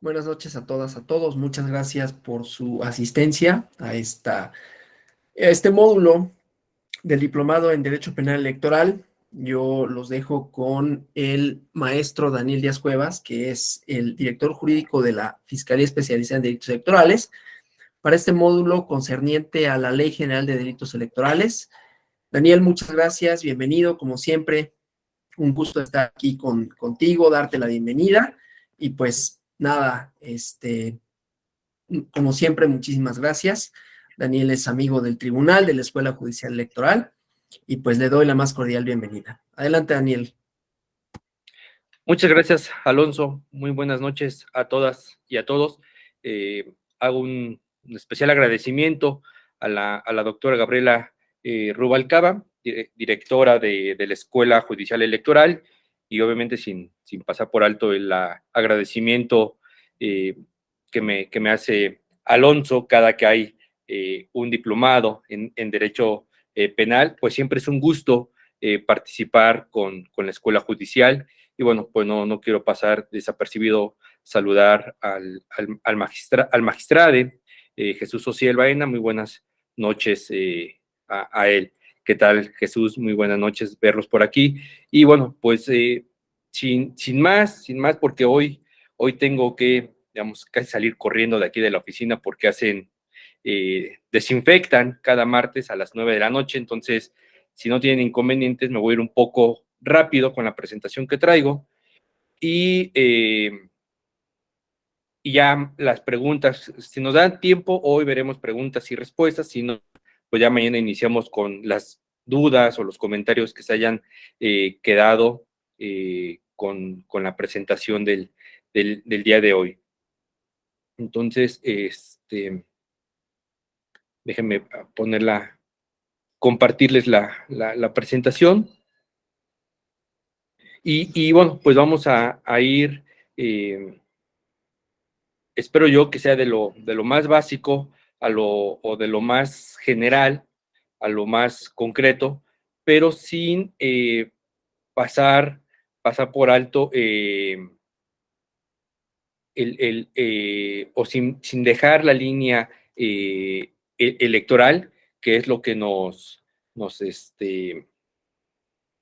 Buenas noches a todas, a todos. Muchas gracias por su asistencia a este módulo del Diplomado en Derecho Penal Electoral. Yo los dejo con el maestro Daniel Díaz Cuevas, que es el director jurídico de la Fiscalía Especializada en Delitos Electorales, para este módulo concerniente a la Ley General de Delitos Electorales. Daniel, muchas gracias, bienvenido, como siempre. Un gusto estar aquí contigo, darte la bienvenida. Y pues nada, como siempre, muchísimas gracias. Daniel es amigo del tribunal, de la Escuela Judicial Electoral, y pues le doy la más cordial bienvenida. Adelante, Daniel. Muchas gracias, Alonso. Muy buenas noches a todas y a todos. Hago un especial agradecimiento a la doctora Gabriela Rubalcaba, directora de la Escuela Judicial Electoral, y obviamente sin pasar por alto el agradecimiento que me hace Alonso cada que hay un diplomado en Derecho Penal. Pues siempre es un gusto participar con la Escuela Judicial. Y bueno, pues no quiero pasar desapercibido saludar al magistrade Jesús Ociel Baena. Muy buenas noches a él. ¿Qué tal, Jesús? Muy buenas noches, verlos por aquí. Y bueno, pues sin más, porque hoy tengo que, digamos, casi salir corriendo de aquí de la oficina porque desinfectan cada martes a las 9 de la noche. Entonces, si no tienen inconvenientes, me voy a ir un poco rápido con la presentación que traigo y, y ya las preguntas, si nos dan tiempo, hoy veremos preguntas y respuestas. Si no, pues ya mañana iniciamos con las dudas o los comentarios que se hayan quedado con la presentación del día de hoy. Entonces, déjenme compartirles la presentación. Y bueno, pues vamos a ir, espero yo que sea de lo más básico o de lo más general a lo más concreto, pero sin pasar por alto o sin dejar la línea electoral, que es lo que nos,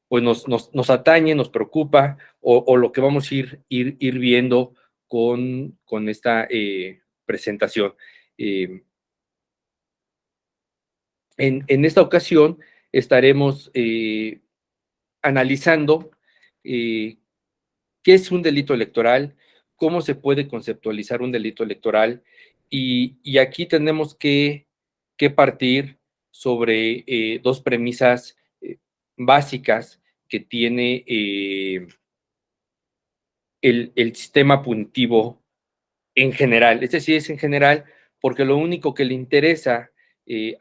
pues nos atañe, nos preocupa, o lo que vamos a ir viendo con esta presentación. En esta ocasión estaremos analizando qué es un delito electoral, cómo se puede conceptualizar un delito electoral, y aquí tenemos que partir sobre dos premisas básicas que tiene el sistema punitivo en general. Este sí es en general, porque lo único que le interesa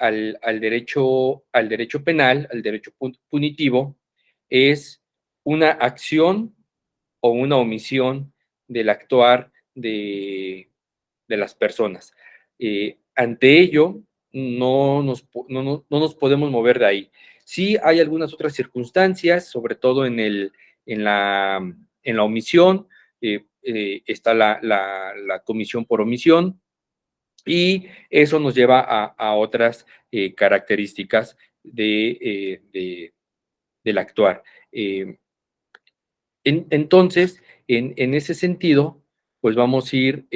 al derecho penal, al derecho punitivo, es una acción o una omisión del actuar de las personas. Ante ello, no nos podemos mover de ahí. Sí hay algunas otras circunstancias, sobre todo en la omisión. Está la comisión por omisión, y eso nos lleva a otras características del actuar. Entonces, en ese sentido, pues vamos a ir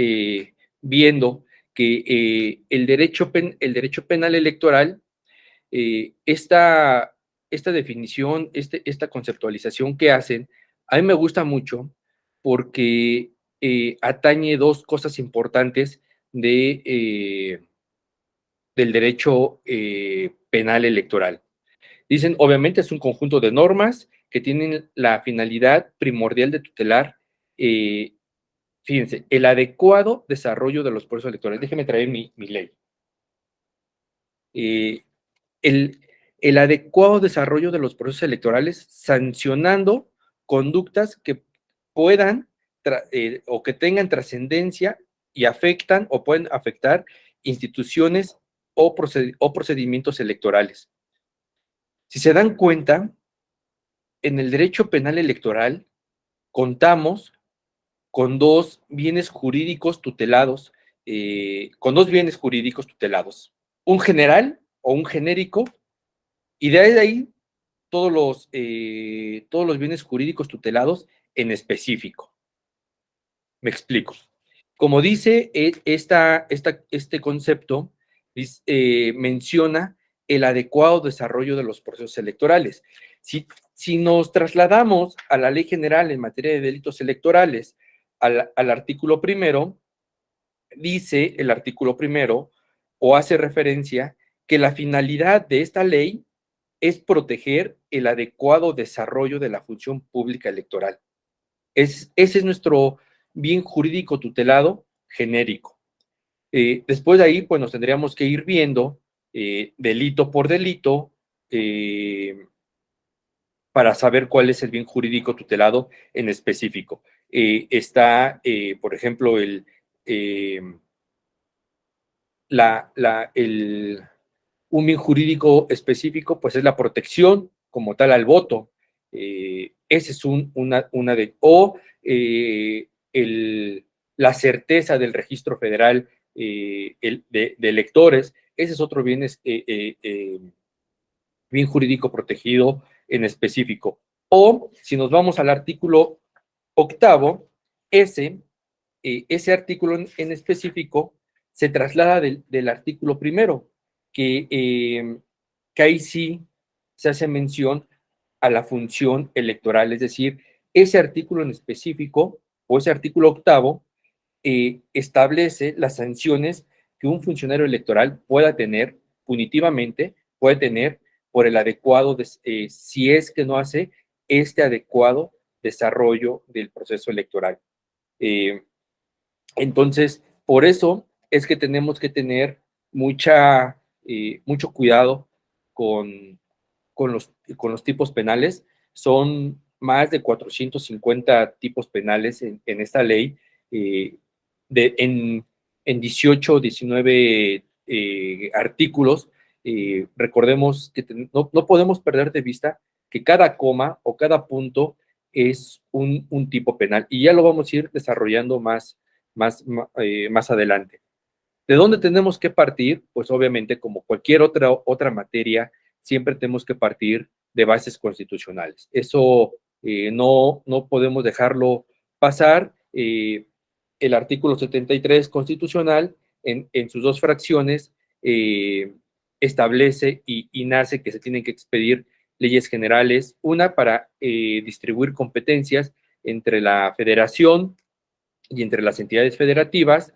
viendo que el derecho penal electoral, esta definición, esta conceptualización que hacen, a mí me gusta mucho porque atañe dos cosas importantes del derecho penal electoral. Dicen, obviamente, es un conjunto de normas que tienen la finalidad primordial de tutelar, fíjense, el adecuado desarrollo de los procesos electorales. Déjenme traer mi ley. El, el adecuado desarrollo de los procesos electorales, sancionando conductas que puedan o que tengan trascendencia y afectan o pueden afectar instituciones o procedimientos electorales. Si se dan cuenta, en el derecho penal electoral contamos con dos bienes jurídicos tutelados, un general o un genérico, y de ahí todos los bienes jurídicos tutelados en específico. Me explico. Como dice este concepto, menciona el adecuado desarrollo de los procesos electorales. Si nos trasladamos a la Ley General en materia de delitos electorales, al artículo primero, dice el artículo primero, o hace referencia, que la finalidad de esta ley es proteger el adecuado desarrollo de la función pública electoral. Ese es nuestro bien jurídico tutelado genérico. Después de ahí, pues nos tendríamos que ir viendo delito por delito para saber cuál es el bien jurídico tutelado en específico. Está, por ejemplo, un bien jurídico específico, pues es la protección como tal al voto. Ese es la certeza del registro federal de electores. Ese es otro bien jurídico protegido en específico. O si nos vamos al artículo octavo, ese artículo en específico se traslada del artículo primero, que ahí sí se hace mención a la función electoral, es decir, ese artículo en específico o ese artículo octavo establece las sanciones que un funcionario electoral pueda tener punitivamente, puede tener por el adecuado, si es que no hace este adecuado desarrollo del proceso electoral. Entonces, por eso es que tenemos que tener mucho cuidado con, con los tipos penales. Son más de 450 tipos penales en esta ley, en 18 o 19 artículos. Recordemos que no podemos perder de vista que cada coma o cada punto es un tipo penal, y ya lo vamos a ir desarrollando más adelante. ¿De dónde tenemos que partir? Pues obviamente, como cualquier otra materia, siempre tenemos que partir de bases constitucionales. Eso no podemos dejarlo pasar. El artículo 73 constitucional, en sus dos fracciones, establece y nace que se tienen que expedir leyes generales, una para distribuir competencias entre la federación y entre las entidades federativas,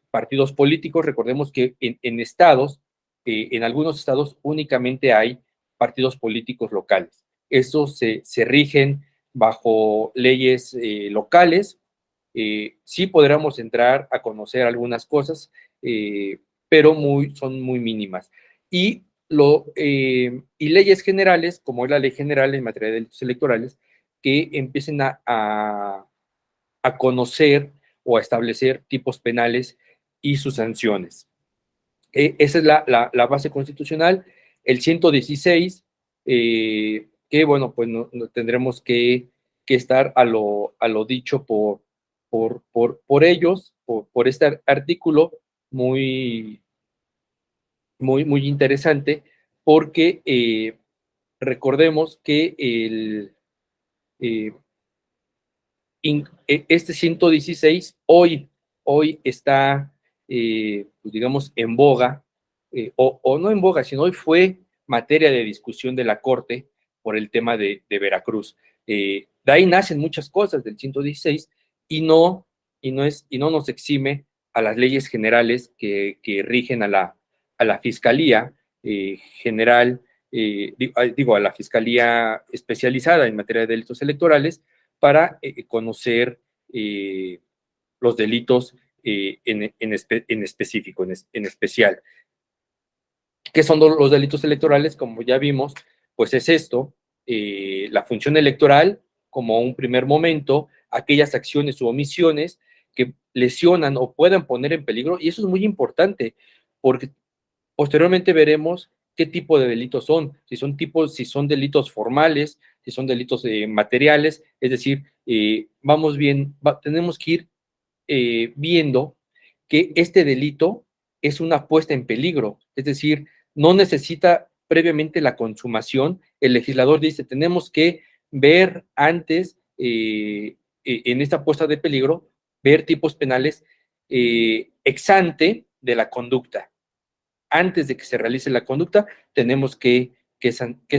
partidos políticos. Recordemos que en estados, en algunos estados únicamente hay partidos políticos locales. Estos se rigen bajo leyes locales. Sí podríamos entrar a conocer algunas cosas, pero son muy mínimas. Y leyes generales, como es la ley general en materia de delitos electorales, que empiecen a conocer o a establecer tipos penales y sus sanciones. Esa es la base constitucional. El 116, que bueno, pues tendremos que estar a lo dicho por ellos, por este artículo muy, muy interesante, porque recordemos que este 116 hoy está, pues digamos, en boga, o no en boga, sino hoy fue materia de discusión de la Corte por el tema de Veracruz. De ahí nacen muchas cosas del 116, y no nos exime a las leyes generales que rigen a la Fiscalía General, a la Fiscalía especializada en materia de delitos electorales, para conocer los delitos en específico, en especial. ¿Qué son los delitos electorales? Como ya vimos, pues es esto, la función electoral como un primer momento, aquellas acciones u omisiones que lesionan o puedan poner en peligro, y eso es muy importante, porque posteriormente veremos qué tipo de delitos son, si son delitos formales, si son delitos materiales, es decir, vamos bien, tenemos que ir viendo que este delito es una puesta en peligro, es decir, no necesita previamente la consumación. El legislador dice, tenemos que ver antes, en esta puesta de peligro, ver tipos penales ex ante de la conducta. Antes de que se realice la conducta, tenemos que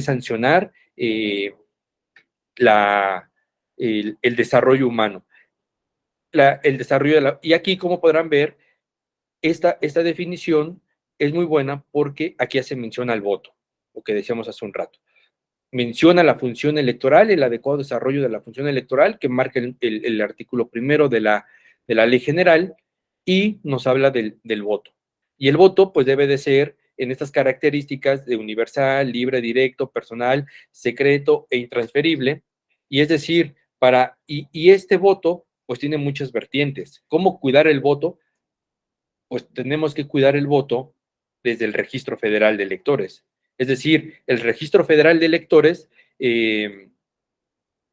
sancionar el desarrollo humano. El desarrollo y aquí, como podrán ver, esta definición es muy buena porque aquí hace mención al voto, lo que decíamos hace un rato. Menciona la función electoral, el adecuado desarrollo de la función electoral que marca el artículo primero de la ley general, y nos habla del voto. Y el voto pues debe de ser en estas características de universal, libre, directo, personal, secreto e intransferible. Y es decir, y este voto pues tiene muchas vertientes. ¿Cómo cuidar el voto? Pues tenemos que cuidar el voto desde el Registro Federal de Electores. Es decir, el Registro Federal de Electores es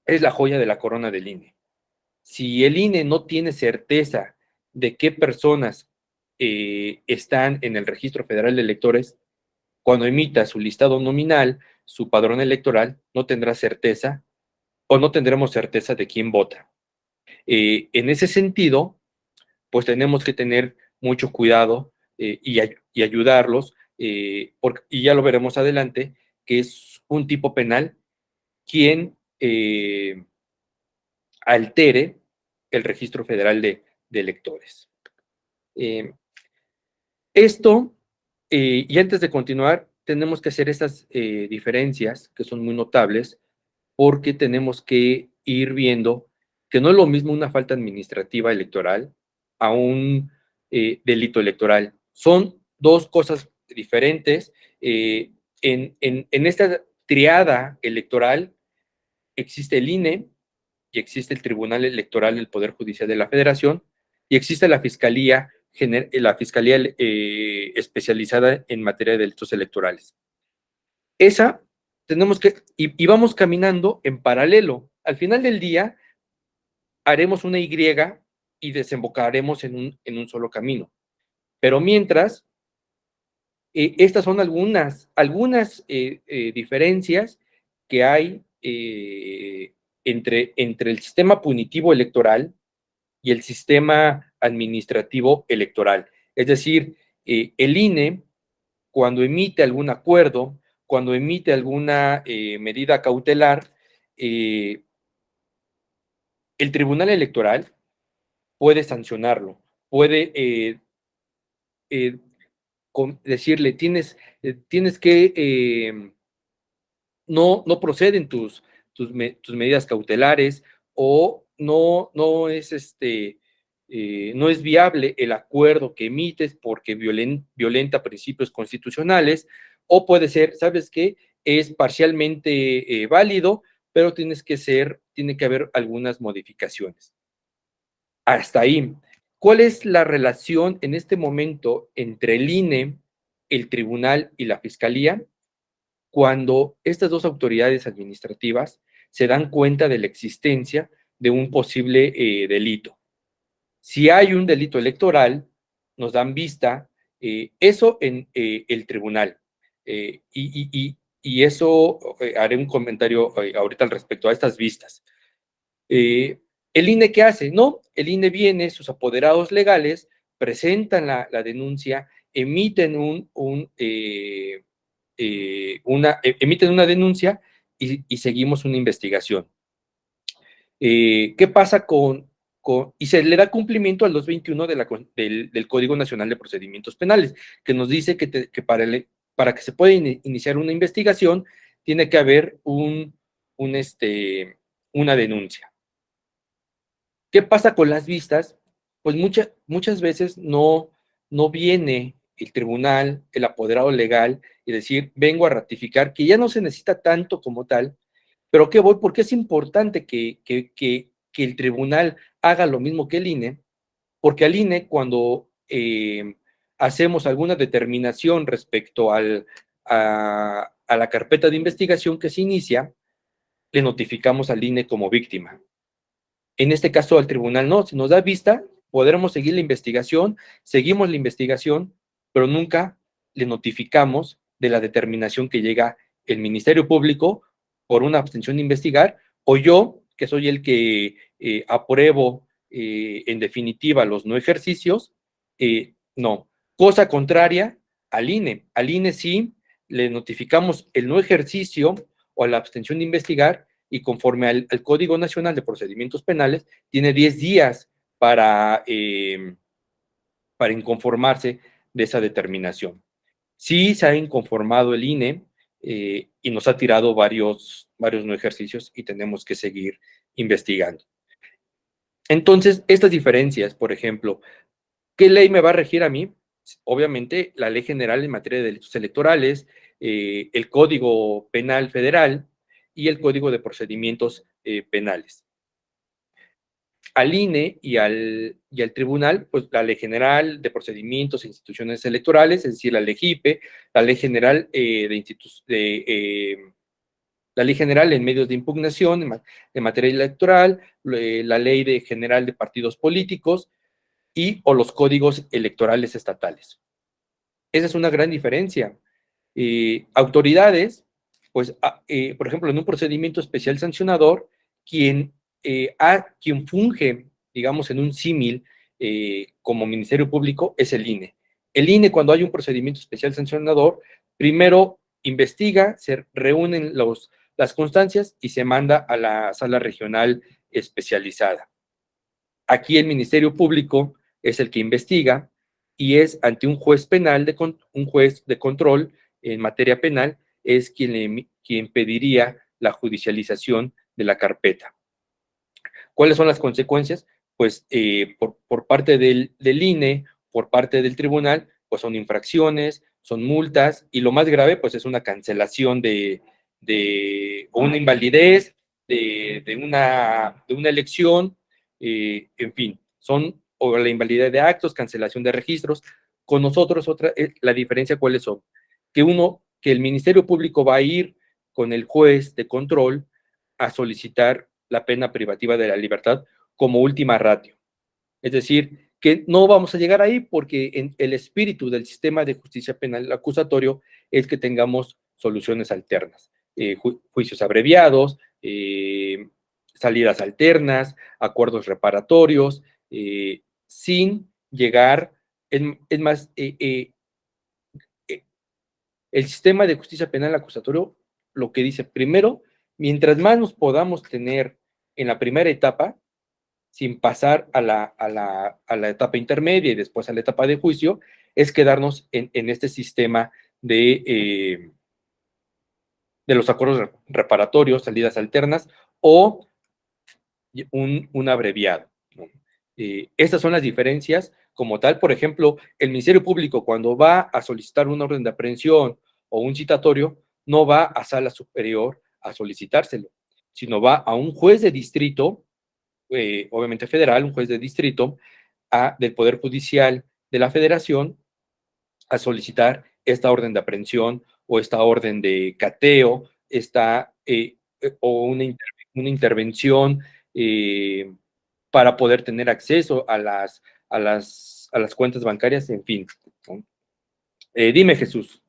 la joya de la corona del INE. Si el INE no tiene certeza de qué personas están en el Registro Federal de Electores, cuando emita su listado nominal, su padrón electoral, no tendrá certeza o no tendremos certeza de quién vota. En ese sentido, pues tenemos que tener mucho cuidado y ayudarlos, y ya lo veremos adelante, que es un tipo penal quien altere el Registro Federal de Electores. Esto, y antes de continuar, tenemos que hacer estas diferencias que son muy notables, porque tenemos que ir viendo que no es lo mismo una falta administrativa electoral a un delito electoral. Son dos cosas diferentes. En esta triada electoral existe el INE y existe el Tribunal Electoral del Poder Judicial de la Federación y existe la Fiscalía especializada en materia de delitos electorales. Esa tenemos que, y vamos caminando en paralelo. Al final del día, haremos una Y y desembocaremos en un solo camino. Pero mientras, estas son algunas diferencias que hay entre el sistema punitivo electoral y el sistema administrativo electoral. Es decir, el INE, cuando emite algún acuerdo, cuando emite alguna medida cautelar, el Tribunal Electoral puede sancionarlo, puede eh, decirle, tienes que, no proceden tus medidas cautelares, o no es no es viable el acuerdo que emites porque violenta principios constitucionales, o puede ser, ¿sabes qué? Es parcialmente válido, pero tiene que haber algunas modificaciones. Hasta ahí. ¿Cuál es la relación en este momento entre el INE, el tribunal y la fiscalía? Cuando estas dos autoridades administrativas se dan cuenta de la existencia de un posible delito. Si hay un delito electoral, nos dan vista, eso en el tribunal. Y eso, haré un comentario ahorita al respecto a estas vistas. ¿El INE qué hace? No, el INE viene, sus apoderados legales presentan la denuncia, emiten una denuncia y seguimos una investigación. ¿Qué pasa y se le da cumplimiento al 221 del Código Nacional de Procedimientos Penales, que nos dice que para que se pueda iniciar una investigación tiene que haber una denuncia. ¿Qué pasa con las vistas? Pues muchas veces no viene el tribunal, el apoderado legal, y decir, vengo a ratificar que ya no se necesita tanto como tal, pero ¿qué voy? Porque es importante que el tribunal haga lo mismo que el INE, porque al INE, cuando hacemos alguna determinación respecto a la carpeta de investigación que se inicia, le notificamos al INE como víctima. En este caso, al tribunal no, si nos da vista, podremos seguir la investigación, seguimos la investigación, pero nunca le notificamos de la determinación que llega el Ministerio Público por una abstención de investigar, o yo, que soy el que apruebo en definitiva los no ejercicios, no. Cosa contraria al INE. Al INE sí le notificamos el no ejercicio o la abstención de investigar, y conforme al Código Nacional de Procedimientos Penales, tiene 10 días para inconformarse de esa determinación. Sí se ha inconformado el INE y nos ha tirado varios no ejercicios y tenemos que seguir investigando. Entonces, estas diferencias, por ejemplo, ¿qué ley me va a regir a mí? Obviamente, la Ley General en materia de delitos electorales, el Código Penal Federal y el Código de Procedimientos Penales. Al INE y al tribunal, pues la Ley General de Procedimientos e Instituciones Electorales, es decir, la LEGIPE, la Ley General la Ley General en medios de impugnación en materia electoral, la Ley General de Partidos Políticos o los códigos electorales estatales. Esa es una gran diferencia. Autoridades, pues, por ejemplo, en un procedimiento especial sancionador, quien funge, digamos, en un símil como Ministerio Público es el INE. El INE, cuando hay un procedimiento especial sancionador, primero investiga, se reúnen las constancias y se manda a la sala regional especializada. Aquí el Ministerio Público es el que investiga y es ante un juez penal, un juez de control en materia penal, es quien pediría la judicialización de la carpeta. ¿Cuáles son las consecuencias? Pues por parte del INE, por parte del tribunal, pues son infracciones, son multas, y lo más grave, pues es una cancelación o una invalidez de una elección, en fin, o la invalidez de actos, cancelación de registros. Con nosotros, la diferencia, ¿cuáles son? Que el Ministerio Público va a ir con el juez de control a solicitar la pena privativa de la libertad como última ratio. Es decir, que no vamos a llegar ahí porque en el espíritu del sistema de justicia penal acusatorio es que tengamos soluciones alternas, juicios abreviados, salidas alternas, acuerdos reparatorios, sin llegar, es más, el sistema de justicia penal acusatorio lo que dice, primero, mientras más nos podamos tener en la primera etapa, sin pasar a la etapa intermedia y después a la etapa de juicio, es quedarnos en este sistema de los acuerdos reparatorios, salidas alternas o un abreviado, ¿no? Estas son las diferencias como tal. Por ejemplo, el Ministerio Público, cuando va a solicitar una orden de aprehensión o un citatorio, no va a sala superior a solicitárselo, sino va a un juez de distrito, obviamente federal, un juez de distrito del Poder Judicial de la Federación, a solicitar esta orden de aprehensión o esta orden de cateo, o una intervención para poder tener acceso a las cuentas bancarias, en fin, ¿no? Dime, Jesús.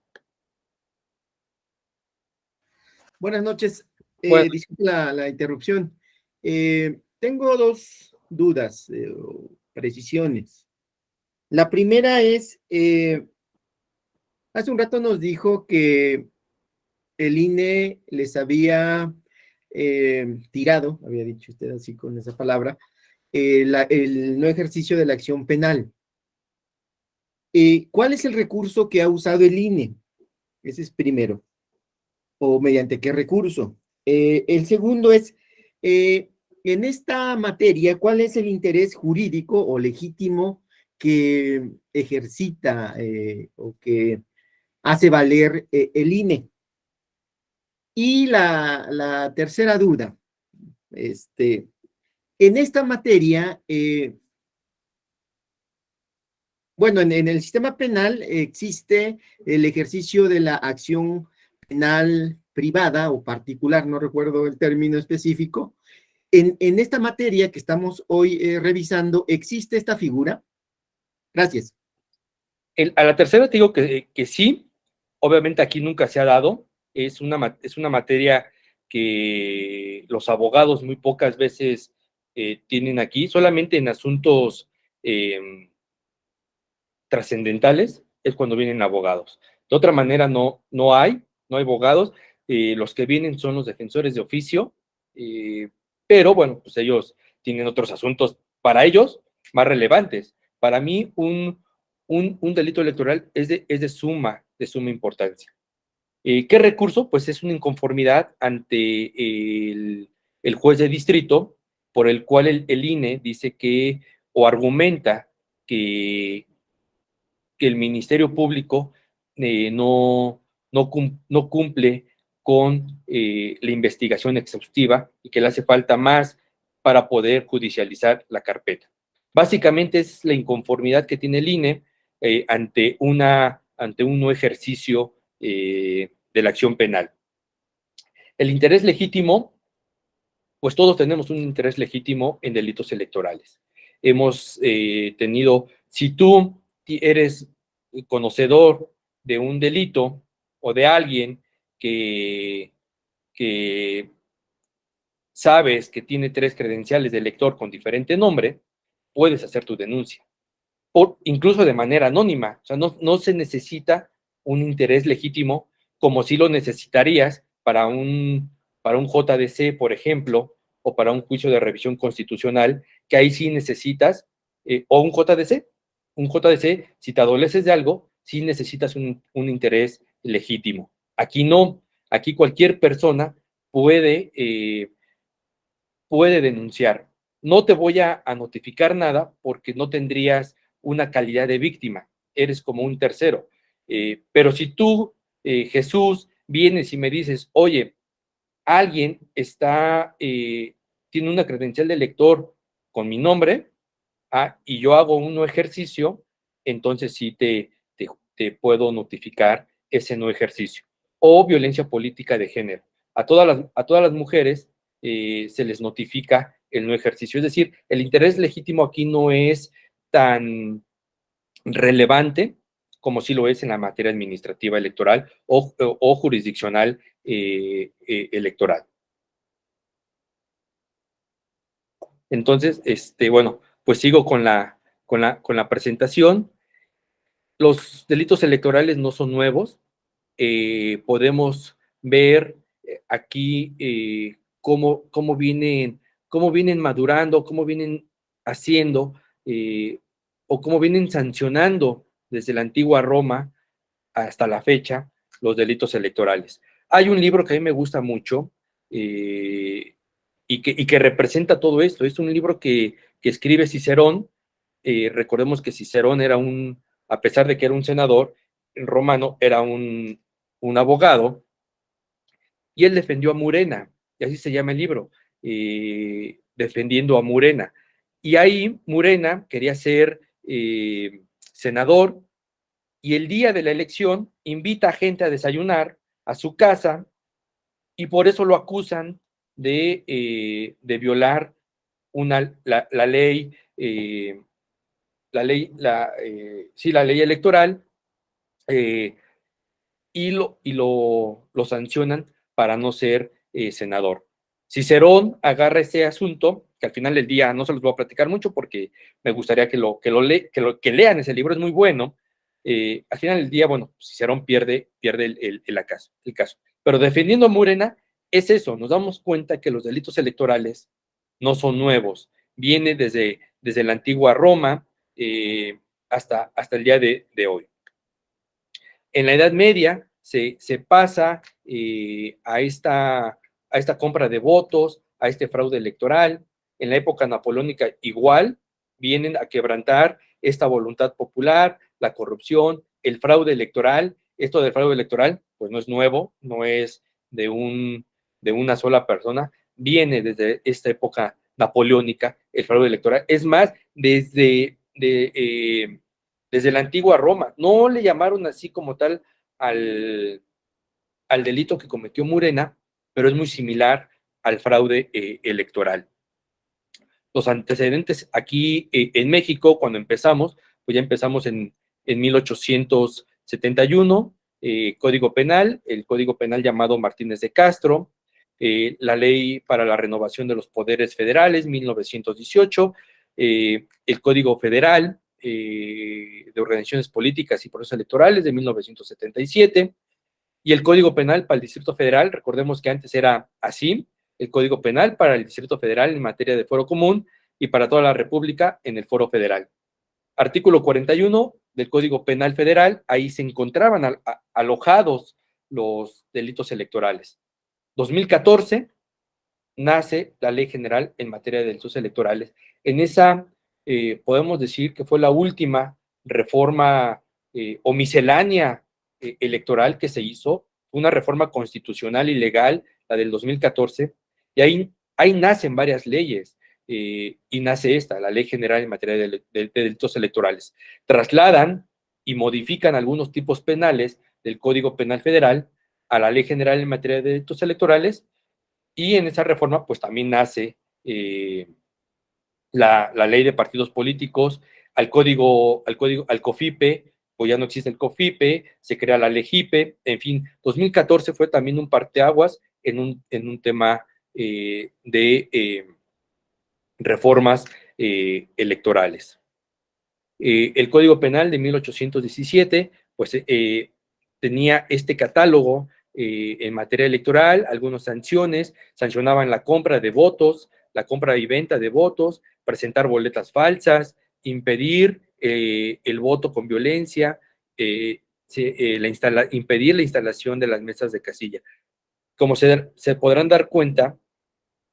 Buenas noches. Bueno, Disculpe la interrupción. Tengo dos dudas o precisiones. La primera es, hace un rato nos dijo que el INE les había tirado, había dicho usted así con esa palabra, el no ejercicio de la acción penal. ¿Cuál es el recurso que ha usado el INE? Ese es primero. ¿O mediante qué recurso? El segundo es, en esta materia, ¿cuál es el interés jurídico o legítimo que ejercita o que hace valer el INE? Y la tercera duda, en esta materia, bueno, en el sistema penal existe el ejercicio de la acción penal privada o particular, no recuerdo el término específico. En esta materia que estamos hoy revisando, ¿existe esta figura? Gracias. A la tercera te digo que sí, obviamente aquí nunca se ha dado, es una materia que los abogados muy pocas veces tienen aquí, solamente en asuntos trascendentales es cuando vienen abogados. De otra manera no hay abogados, los que vienen son los defensores de oficio, pero bueno, pues ellos tienen otros asuntos para ellos más relevantes. Para mí un delito electoral es de suma importancia. ¿Qué recurso? Pues es una inconformidad ante el juez de distrito por el cual el INE dice que o argumenta que el Ministerio Público no cumple con la investigación exhaustiva y que le hace falta más para poder judicializar la carpeta. Básicamente es la inconformidad que tiene el INE ante un no ejercicio de la acción penal. El interés legítimo, pues todos tenemos un interés legítimo en delitos electorales. Hemos tenido, si tú eres conocedor de un delito o de alguien que sabes que tiene 3 credenciales de elector con diferente nombre, puedes hacer tu denuncia, incluso de manera anónima. O sea, no se necesita un interés legítimo como si lo necesitarías para un JDC, por ejemplo, o para un juicio de revisión constitucional, que ahí sí necesitas, o un JDC. Un JDC, si te adoleces de algo, sí necesitas un interés legítimo. Aquí no, aquí cualquier persona puede denunciar. No te voy a notificar nada porque no tendrías una calidad de víctima, eres como un tercero. Pero si tú, Jesús, vienes y me dices, oye, alguien tiene una credencial de lector con mi nombre, y yo hago un no ejercicio, entonces sí te puedo notificar ese no ejercicio. O violencia política de género. A todas las mujeres se les notifica el no ejercicio. Es decir, el interés legítimo aquí no es tan relevante como sí lo es en la materia administrativa electoral o jurisdiccional electoral. Entonces, bueno, pues sigo con la presentación. Los delitos electorales no son nuevos. Podemos ver aquí cómo vienen madurando, cómo vienen haciendo o cómo vienen sancionando desde la antigua Roma hasta la fecha los delitos electorales. Hay un libro que a mí me gusta mucho y que representa todo esto. Es un libro que escribe Cicerón. Recordemos que Cicerón era a pesar de que era un senador romano, era un abogado, y él defendió a Murena, y así se llama el libro, defendiendo a Murena. Y ahí Murena quería ser senador, y el día de la elección invita a gente a desayunar a su casa, y por eso lo acusan de violar la ley electoral, y lo sancionan para no ser senador. Cicerón agarra ese asunto, que al final del día no se los voy a platicar mucho porque me gustaría que lean ese libro, es muy bueno. Al final del día, bueno, Cicerón pierde el caso. Pero defendiendo a Murena, es eso, nos damos cuenta que los delitos electorales no son nuevos, viene desde la antigua Roma hasta el día de hoy. En la Edad Media se pasa a esta compra de votos, a este fraude electoral. En la época napoleónica igual vienen a quebrantar esta voluntad popular, la corrupción, el fraude electoral. Esto del fraude electoral pues no es nuevo, no es de una sola persona, viene desde esta época napoleónica el fraude electoral. Es más, desde la antigua Roma. No le llamaron así como tal al delito que cometió Morena, pero es muy similar al fraude electoral. Los antecedentes aquí en México, cuando empezamos, pues ya empezamos en 1871, Código Penal, el Código Penal llamado Martínez de Castro, la Ley para la Renovación de los Poderes Federales, 1918, el Código Federal de Organizaciones Políticas y Procesos Electorales de 1977, y el Código Penal para el Distrito Federal, recordemos que antes era así, el Código Penal para el Distrito Federal en materia de fuero común y para toda la República en el foro federal. Artículo 41 del Código Penal Federal, ahí se encontraban alojados los delitos electorales. 2014 nace la Ley General en materia de delitos electorales. En esa podemos decir que fue la última reforma o miscelánea electoral que se hizo, una reforma constitucional y legal, la del 2014, y ahí nacen varias leyes, y nace esta, la Ley General en materia de delitos electorales. Trasladan y modifican algunos tipos penales del Código Penal Federal a la Ley General en materia de delitos electorales, y en esa reforma pues también nace la ley de partidos políticos, al COFIPE, pues ya no existe el COFIPE, se crea la LEGIPE, en fin, 2014 fue también un parteaguas en un tema de reformas electorales. El Código Penal de 1817, pues tenía este catálogo en materia electoral, algunas sanciones, sancionaban la compra de votos, la compra y venta de votos, presentar boletas falsas, impedir el voto con violencia, impedir la instalación de las mesas de casilla. Como se podrán dar cuenta,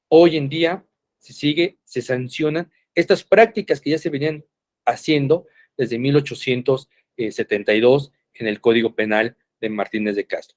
hoy en día se sancionan estas prácticas que ya se venían haciendo desde 1872 en el Código Penal de Martínez de Castro.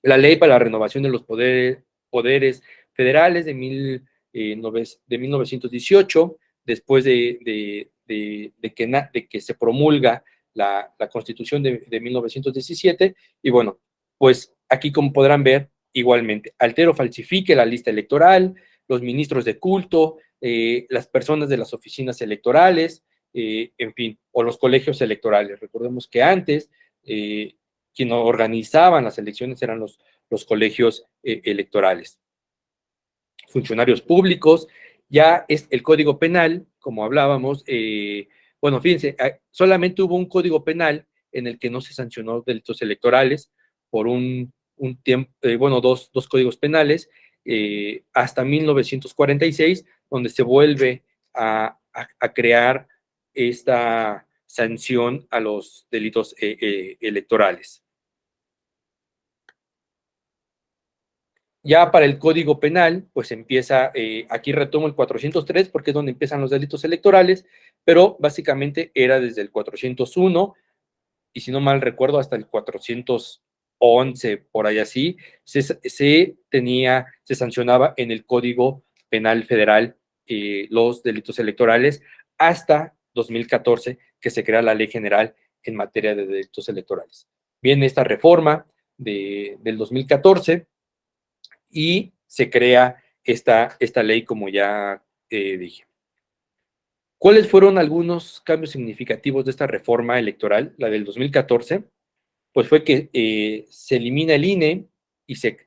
La Ley para la Renovación de los Poderes Federales de 1918, después de que se promulga la Constitución de 1917, y bueno, pues aquí como podrán ver, igualmente, altera o falsifique la lista electoral, los ministros de culto, las personas de las oficinas electorales, en fin, o los colegios electorales. Recordemos que antes quienes organizaban las elecciones eran los colegios electorales. Funcionarios públicos, ya es el Código Penal, como hablábamos, bueno, fíjense, solamente hubo un Código Penal en el que no se sancionó delitos electorales por un tiempo, bueno, dos códigos penales, hasta 1946, donde se vuelve a crear esta sanción a los delitos electorales. Ya para el Código Penal, pues empieza, aquí retomo el 403 porque es donde empiezan los delitos electorales, pero básicamente era desde el 401, y si no mal recuerdo, hasta el 411, por ahí así, se sancionaba en el Código Penal Federal los delitos electorales, hasta 2014, que se crea la Ley General en materia de delitos electorales. Viene esta reforma del 2014, y se crea esta ley, como ya dije. ¿Cuáles fueron algunos cambios significativos de esta reforma electoral, la del 2014? Pues fue que se elimina el INE y se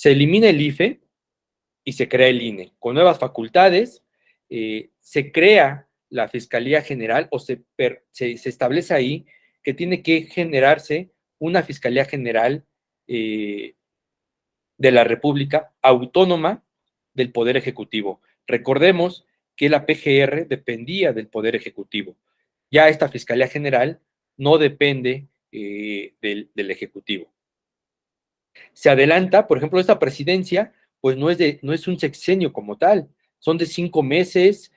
elimina el IFE y se crea el INE con nuevas facultades. Se crea la Fiscalía General, o se establece ahí que tiene que generarse una Fiscalía General de la República autónoma del Poder Ejecutivo. Recordemos que la PGR dependía del Poder Ejecutivo. Ya esta Fiscalía General no depende del Ejecutivo. Se adelanta, por ejemplo, esta presidencia, pues no es un sexenio como tal, son de 5 meses,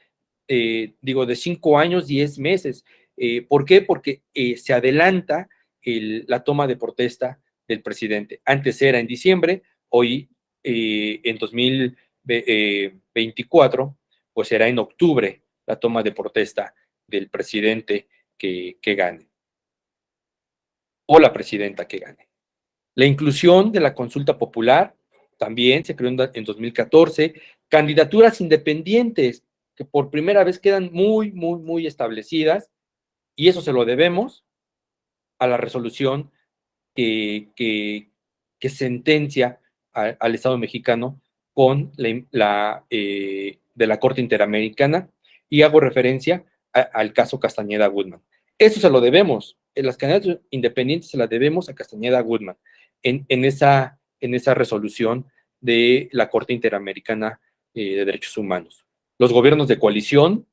de 5 años, 10 meses. ¿Por qué? Porque se adelanta la toma de protesta del presidente. Antes era en diciembre, hoy en 2024, pues será en octubre la toma de protesta del presidente que gane, o la presidenta que gane. La inclusión de la consulta popular también se creó en 2014. Candidaturas independientes que por primera vez quedan muy establecidas, y eso se lo debemos a la resolución que sentencia al Estado mexicano con de la Corte Interamericana, y hago referencia al caso Castañeda Goodman. Eso se lo debemos, en las candidaturas independientes se las debemos a Castañeda Goodman, en esa resolución de la Corte Interamericana de Derechos Humanos. Los gobiernos de coalición,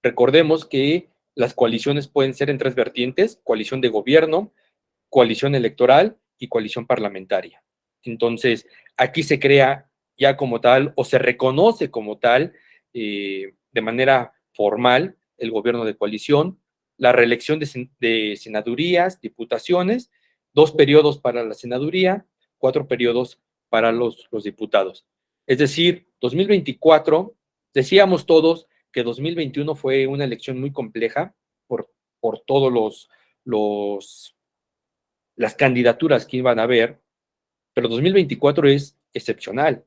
recordemos que las coaliciones pueden ser en 3 vertientes: coalición de gobierno, coalición electoral y coalición parlamentaria. Entonces, aquí se crea ya como tal, o se reconoce como tal, de manera formal, el gobierno de coalición, la reelección de senadurías, diputaciones, 2 periodos para la senaduría, 4 periodos para los diputados. Es decir, 2024, decíamos todos que 2021 fue una elección muy compleja por todos las candidaturas que iban a haber, pero 2024 es excepcional.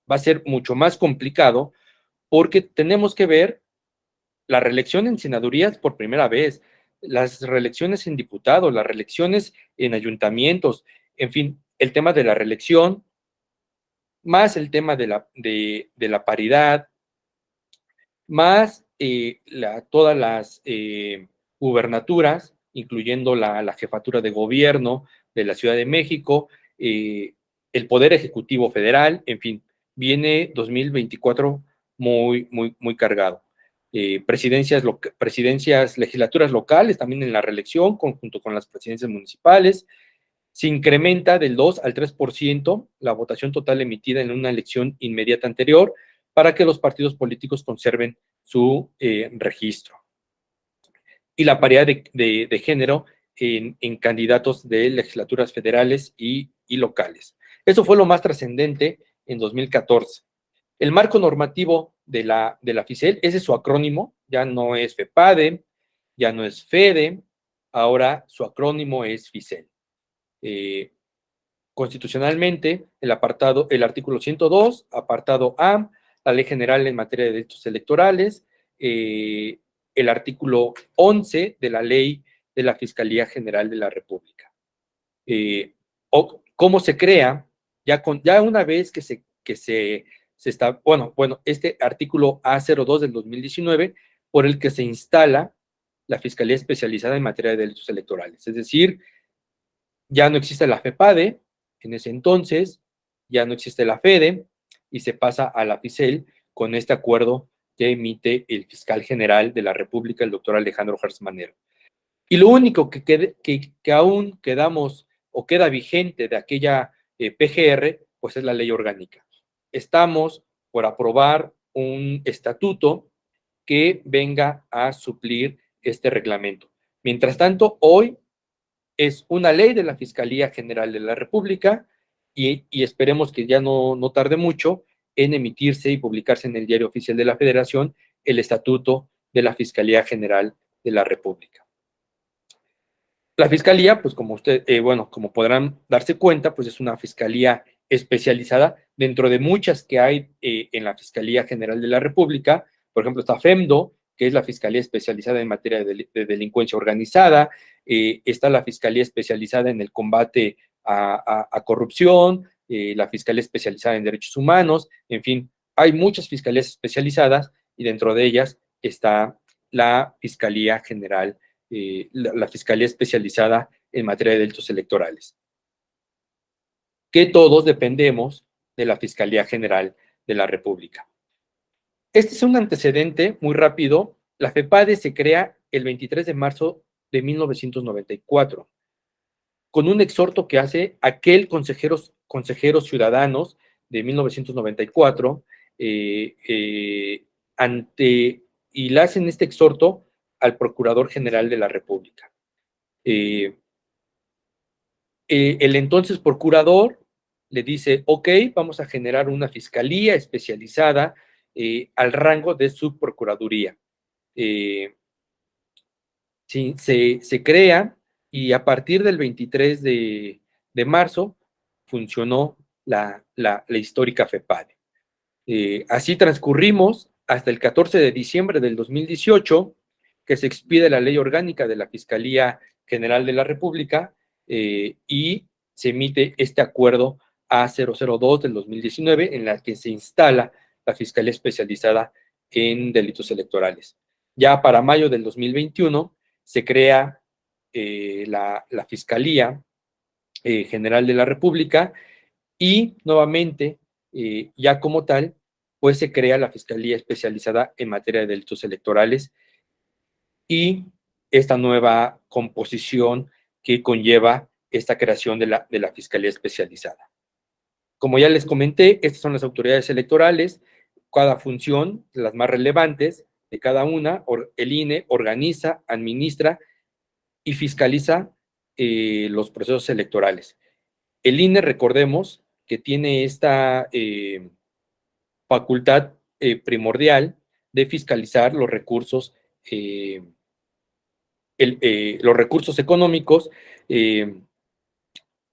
Va a ser mucho más complicado porque tenemos que ver la reelección en senadurías por primera vez, las reelecciones en diputados, las reelecciones en ayuntamientos, en fin, el tema de la reelección, más el tema de la paridad, más todas las gubernaturas, incluyendo la jefatura de gobierno de la Ciudad de México, el Poder Ejecutivo Federal, en fin, viene 2024 muy cargado. Presidencias, legislaturas locales, también en la reelección, junto con las presidencias municipales. Se incrementa del 2 al 3% la votación total emitida en una elección inmediata anterior, para que los partidos políticos conserven su registro. Y la paridad de género en candidatos de legislaturas federales y locales. Eso fue lo más trascendente en 2014. El marco normativo de la FICEL, ese es su acrónimo, ya no es FEPADE, ya no es FEDE, ahora su acrónimo es FICEL. Constitucionalmente, el artículo 102, apartado A, la Ley General en materia de derechos electorales, el artículo 11 de la Ley de la Fiscalía General de la República. ¿Cómo se crea? Ya una vez que se está, este artículo A02 del 2019, por el que se instala la Fiscalía Especializada en materia de delitos electorales. Es decir, ya no existe la FEPADE, en ese entonces, ya no existe la FEDE, y se pasa a la FICEL con este acuerdo que emite el fiscal general de la República, el doctor Alejandro Gertz Manero. Y lo único que aún quedamos o queda vigente de aquella PGR, pues es la ley orgánica. Estamos por aprobar un estatuto que venga a suplir este reglamento. Mientras tanto, hoy es una ley de la Fiscalía General de la República, y esperemos que ya no tarde mucho en emitirse y publicarse en el Diario Oficial de la Federación el Estatuto de la Fiscalía General de la República. La Fiscalía, pues como como podrán darse cuenta, pues es una fiscalía especializada dentro de muchas que hay en la Fiscalía General de la República. Por ejemplo, está FEMDO, que es la Fiscalía Especializada en materia de delincuencia organizada. Está la Fiscalía Especializada en el combate a corrupción, la Fiscalía Especializada en Derechos Humanos. En fin, hay muchas fiscalías especializadas, y dentro de ellas está la Fiscalía General, la Fiscalía Especializada en materia de delitos electorales, que todos dependemos de la Fiscalía General de la República. Este es un antecedente muy rápido. La FEPADE se crea el 23 de marzo de 1994, con un exhorto que hace aquel consejeros ciudadanos de 1994, y le hacen este exhorto al Procurador General de la República. El entonces procurador le dice: ok, vamos a generar una fiscalía especializada al rango de subprocuraduría. Sí, se crea y a partir del 23 de marzo funcionó la histórica FEPADE. Así transcurrimos hasta el 14 de diciembre del 2018, que se expide la Ley Orgánica de la Fiscalía General de la República y se emite este acuerdo A002 del 2019, en la que se instala la Fiscalía Especializada en Delitos Electorales. Ya para mayo del 2021 se crea la Fiscalía General de la República y nuevamente, ya como tal, pues se crea la Fiscalía Especializada en materia de delitos electorales y esta nueva composición que conlleva esta creación de la Fiscalía Especializada. Como ya les comenté, estas son las autoridades electorales, cada función, las más relevantes de cada una, el INE organiza, administra y fiscaliza los procesos electorales. El INE, recordemos, que tiene esta facultad primordial de fiscalizar los recursos, los recursos económicos,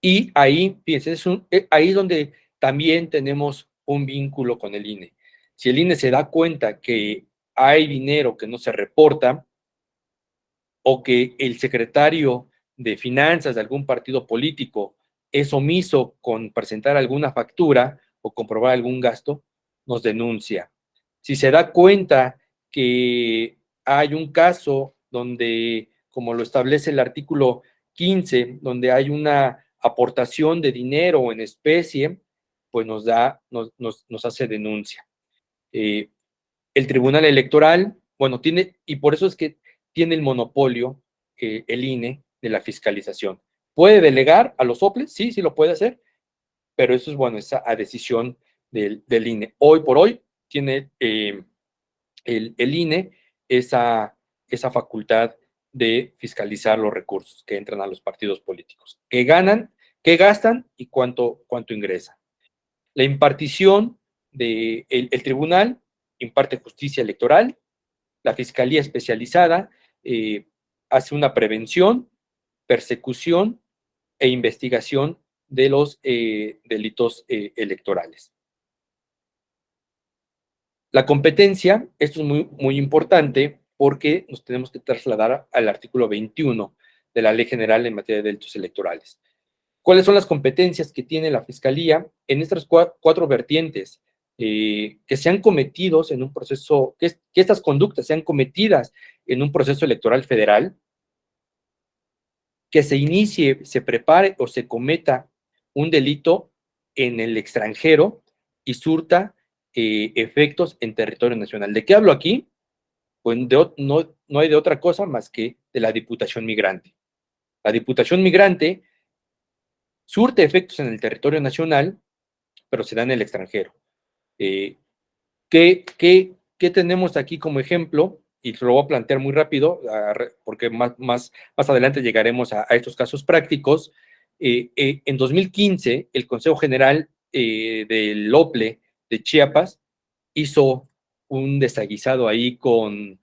y ahí, fíjense, ahí es donde también tenemos un vínculo con el INE. Si el INE se da cuenta que hay dinero que no se reporta, o que el secretario de finanzas de algún partido político es omiso con presentar alguna factura o comprobar algún gasto, nos denuncia. Si se da cuenta que hay un caso donde, como lo establece el artículo 15, donde hay una aportación de dinero en especie, pues nos hace denuncia. El Tribunal Electoral, bueno, tiene, y por eso es que tiene el monopolio el INE de la fiscalización. ¿Puede delegar a los soples? Sí, sí lo puede hacer, pero eso es, bueno, esa a decisión del INE. Hoy por hoy tiene el INE esa facultad de fiscalizar los recursos que entran a los partidos políticos, que ganan, qué gastan y cuánto ingresan. La impartición del el tribunal imparte justicia electoral, la Fiscalía Especializada hace una prevención, persecución e investigación de los delitos electorales. La competencia, esto es muy importante porque nos tenemos que trasladar al artículo 21 de la Ley General en materia de delitos electorales. ¿Cuáles son las competencias que tiene la Fiscalía en estas cuatro vertientes que sean cometidos en un proceso, que estas conductas sean cometidas en un proceso electoral federal, que se inicie, se prepare o se cometa un delito en el extranjero y surta efectos en territorio nacional? ¿De qué hablo aquí? Pues no hay de otra cosa más que de la Diputación Migrante. La Diputación Migrante surte efectos en el territorio nacional, pero se da en el extranjero. ¿Qué tenemos aquí como ejemplo? Y se lo voy a plantear muy rápido, porque más adelante llegaremos a estos casos prácticos. En 2015, el Consejo General del OPLE de Chiapas hizo un desaguisado ahí con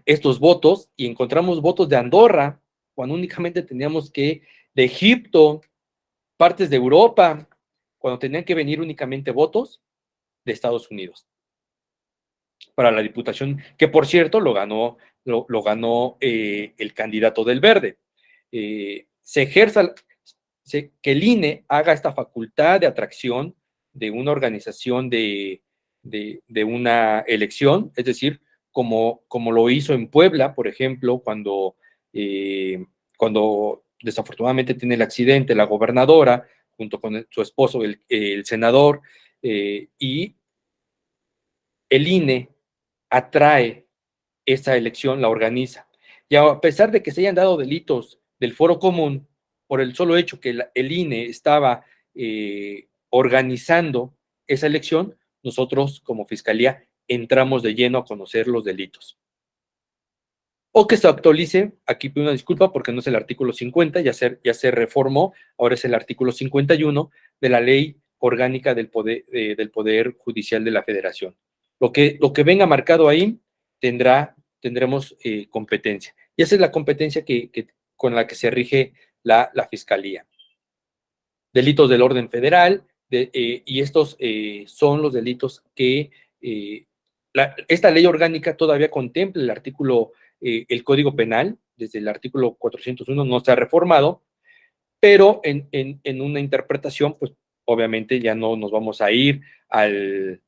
estos votos y encontramos votos de Andorra, cuando únicamente teníamos de Egipto, partes de Europa, cuando tenían que venir únicamente votos de Estados Unidos para la diputación, que por cierto lo ganó el candidato del Verde. Se ejerza, que el INE haga esta facultad de atracción de una organización de una elección, es decir, como lo hizo en Puebla, por ejemplo, cuando desafortunadamente tiene el accidente la gobernadora, junto con su esposo, el senador, y el INE atrae esa elección, la organiza. Y a pesar de que se hayan dado delitos del foro común, por el solo hecho que el INE estaba organizando esa elección, nosotros como Fiscalía entramos de lleno a conocer los delitos. O que se actualice, aquí pido una disculpa porque no es el artículo 50, ya se reformó, ahora es el artículo 51 de la Ley Orgánica del Poder Judicial de la Federación. Lo que venga marcado ahí tendremos competencia. Y esa es la competencia que con la que se rige la Fiscalía. Delitos del orden federal, y estos son los delitos que esta ley orgánica todavía contempla el Código Penal, desde el artículo 401 no se ha reformado, pero en una interpretación, pues obviamente ya no nos vamos a ir al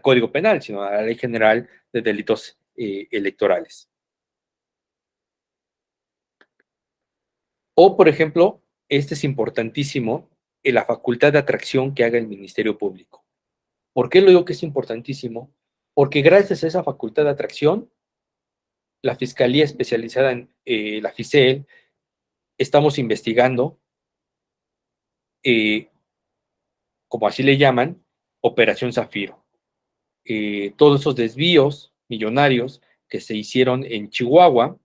Código Penal, sino a la Ley General de Delitos Electorales. O, por ejemplo, este es importantísimo, la facultad de atracción que haga el Ministerio Público. ¿Por qué lo digo que es importantísimo? Porque gracias a esa facultad de atracción, la Fiscalía Especializada en la FICEL, estamos investigando, como así le llaman, Operación Zafiro. Todos esos desvíos millonarios que se hicieron en Chihuahua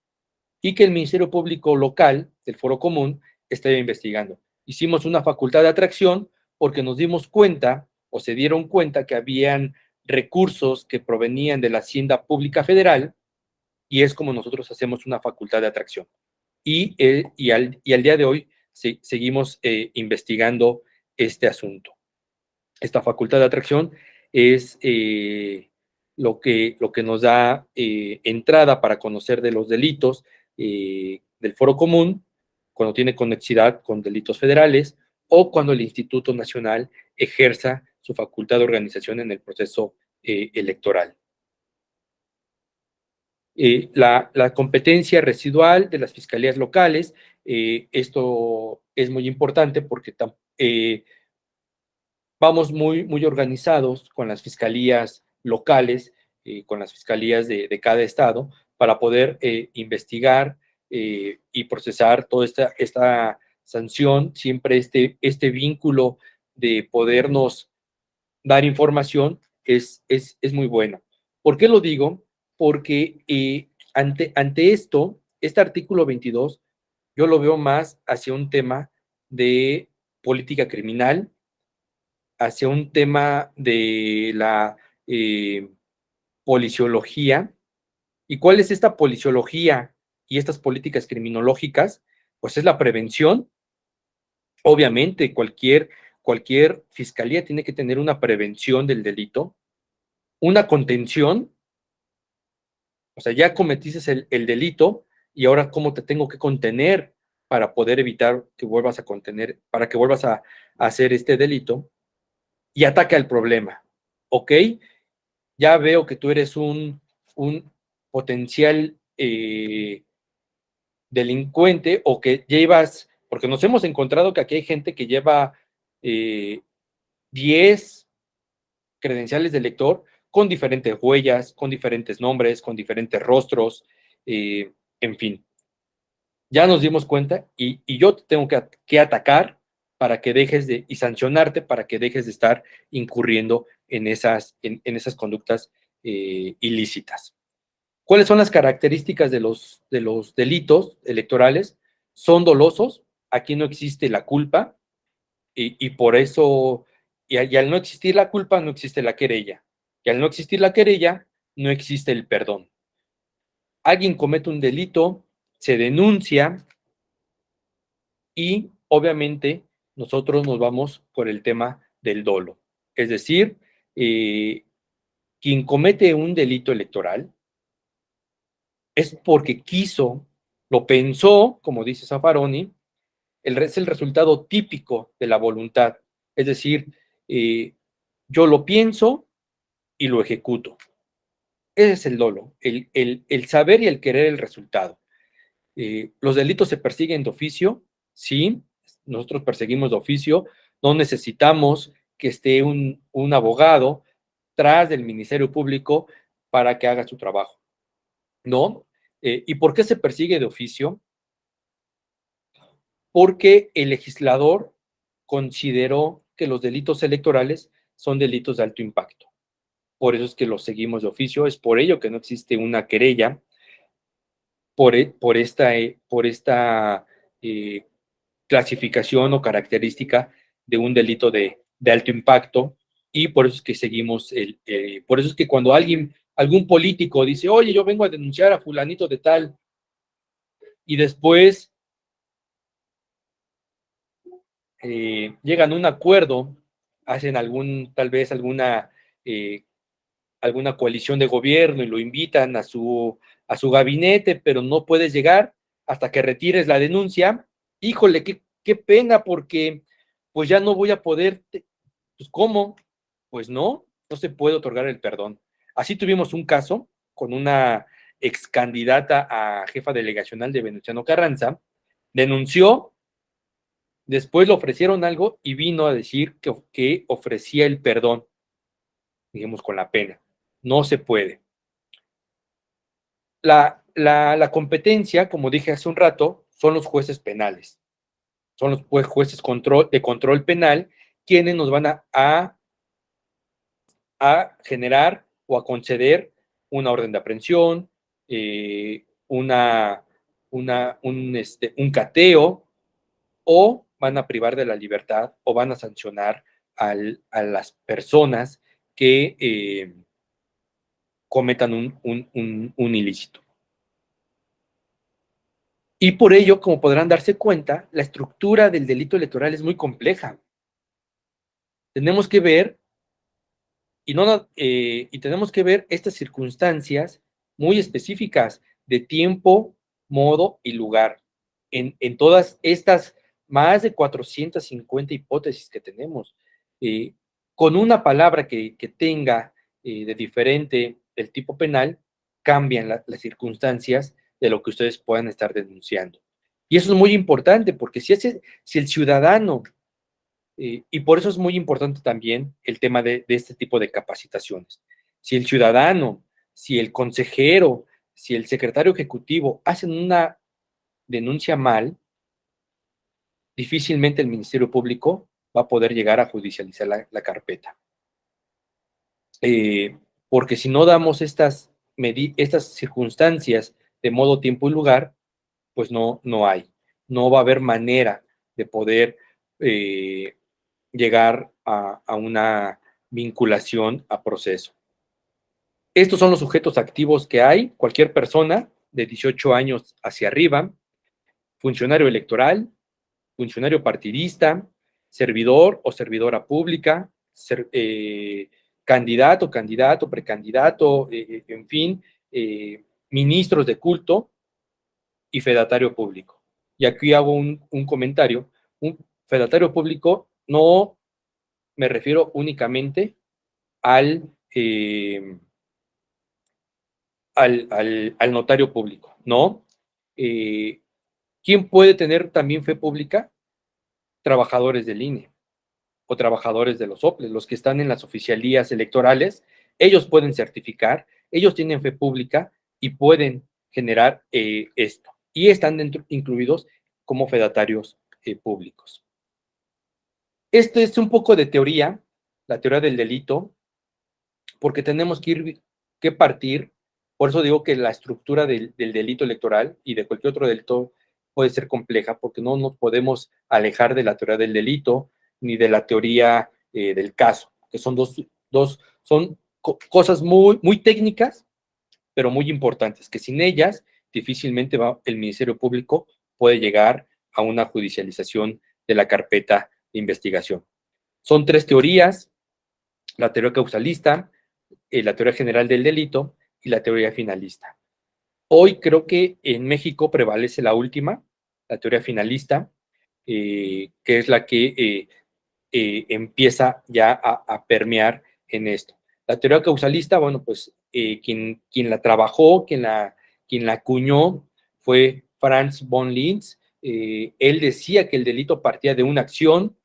y que el Ministerio Público local del Foro Común está investigando. Hicimos una facultad de atracción porque nos dimos cuenta, o se dieron cuenta, que habían recursos que provenían de la Hacienda Pública Federal, y es como nosotros hacemos una facultad de atracción. Y al día de hoy seguimos investigando este asunto. Esta facultad de atracción es lo que nos da entrada para conocer de los delitos del Foro Común, cuando tiene conexidad con delitos federales o cuando el Instituto Nacional ejerza su facultad de organización en el proceso electoral. La competencia residual de las fiscalías locales, esto es muy importante porque vamos muy organizados con las fiscalías locales, con las fiscalías de cada estado, para poder investigar y procesar toda esta sanción, siempre este vínculo de podernos dar información es muy bueno. ¿Por qué lo digo? Porque ante esto, este artículo 22, yo lo veo más hacia un tema de política criminal, hacia un tema de la policiología. ¿Y cuál es esta policiología y estas políticas criminológicas? Pues es la prevención. Obviamente, cualquier fiscalía tiene que tener una prevención del delito, una contención, o sea, ya cometiste el delito y ahora cómo te tengo que contener para poder evitar que vuelvas a para que vuelvas a hacer este delito, y ataca el problema. ¿Ok? Ya veo que tú eres un potencial delincuente, o que llevas, porque nos hemos encontrado que aquí hay gente que lleva 10 credenciales de lector con diferentes huellas, con diferentes nombres, con diferentes rostros, en fin. Ya nos dimos cuenta y yo te tengo que atacar para que dejes y sancionarte para que dejes de estar incurriendo en esas conductas ilícitas. ¿Cuáles son las características de los delitos electorales? Son dolosos, aquí no existe la culpa, y por eso, y al no existir la culpa, no existe la querella. Y al no existir la querella, no existe el perdón. Alguien comete un delito, se denuncia, y obviamente nosotros nos vamos por el tema del dolo. Es decir, quien comete un delito electoral es porque quiso, lo pensó, como dice Zaffaroni, es el resultado típico de la voluntad. Es decir, yo lo pienso y lo ejecuto. Ese es el dolo, el saber y el querer el resultado. Los delitos se persiguen de oficio, sí, nosotros perseguimos de oficio, no necesitamos que esté un abogado tras del Ministerio Público para que haga su trabajo, ¿no? ¿Y por qué se persigue de oficio? Porque el legislador consideró que los delitos electorales son delitos de alto impacto. Por eso es que los seguimos de oficio, es por ello que no existe una querella por esta clasificación o característica de un delito de alto impacto, y por eso es que seguimos, por eso es que cuando algún político dice, oye, yo vengo a denunciar a fulanito de tal, y después llegan a un acuerdo, hacen tal vez alguna coalición de gobierno y lo invitan a su gabinete, pero no puedes llegar hasta que retires la denuncia. Híjole, qué pena, porque pues ya no voy a poder, pues ¿cómo? Pues no se puede otorgar el perdón. Así tuvimos un caso con una ex candidata a jefa delegacional de Venustiano Carranza, denunció, después le ofrecieron algo y vino a decir que ofrecía el perdón, digamos, con la pena. No se puede. La competencia, como dije hace un rato, son los jueces penales. Son los jueces de control penal quienes nos van a generar o a conceder una orden de aprehensión, un cateo, o van a privar de la libertad o van a sancionar a las personas que cometan un ilícito. Y por ello, como podrán darse cuenta, la estructura del delito electoral es muy compleja. Tenemos que ver, y tenemos que ver estas circunstancias muy específicas de tiempo, modo y lugar. En todas estas más de 450 hipótesis que tenemos, con una palabra que tenga de diferente el tipo penal, cambian las circunstancias de lo que ustedes puedan estar denunciando. Y eso es muy importante, porque si el ciudadano, y por eso es muy importante también el tema de este tipo de capacitaciones, si el ciudadano, si el consejero, si el secretario ejecutivo hacen una denuncia mal, difícilmente el Ministerio Público va a poder llegar a judicializar la carpeta. Porque si no damos estas circunstancias de modo, tiempo y lugar, pues no hay. No va a haber manera de poder llegar a una vinculación a proceso. Estos son los sujetos activos que hay. Cualquier persona de 18 años hacia arriba, funcionario electoral, funcionario partidista, servidor o servidora pública, candidato, precandidato, en fin, ministros de culto y fedatario público. Y aquí hago un comentario. Un fedatario público no me refiero únicamente al notario público, ¿no? ¿Quién puede tener también fe pública? Trabajadores del INE o trabajadores de los OPLES, los que están en las oficialías electorales, ellos pueden certificar, ellos tienen fe pública y pueden generar esto. Y están incluidos como fedatarios públicos. Esto es un poco de teoría, la teoría del delito, porque tenemos que partir, por eso digo que la estructura del delito electoral y de cualquier otro delito puede ser compleja, porque no nos podemos alejar de la teoría del delito ni de la teoría del caso, que son son cosas muy técnicas, pero muy importantes, que sin ellas difícilmente el Ministerio Público puede llegar a una judicialización de la carpeta de investigación. Son 3 teorías: la teoría causalista, la teoría general del delito y la teoría finalista. Hoy creo que en México prevalece la última, la teoría finalista, que es la que empieza ya a permear en esto. La teoría causalista, bueno, pues quien la trabajó, quien la acuñó fue Franz von Linz. Él decía que el delito partía de una acción,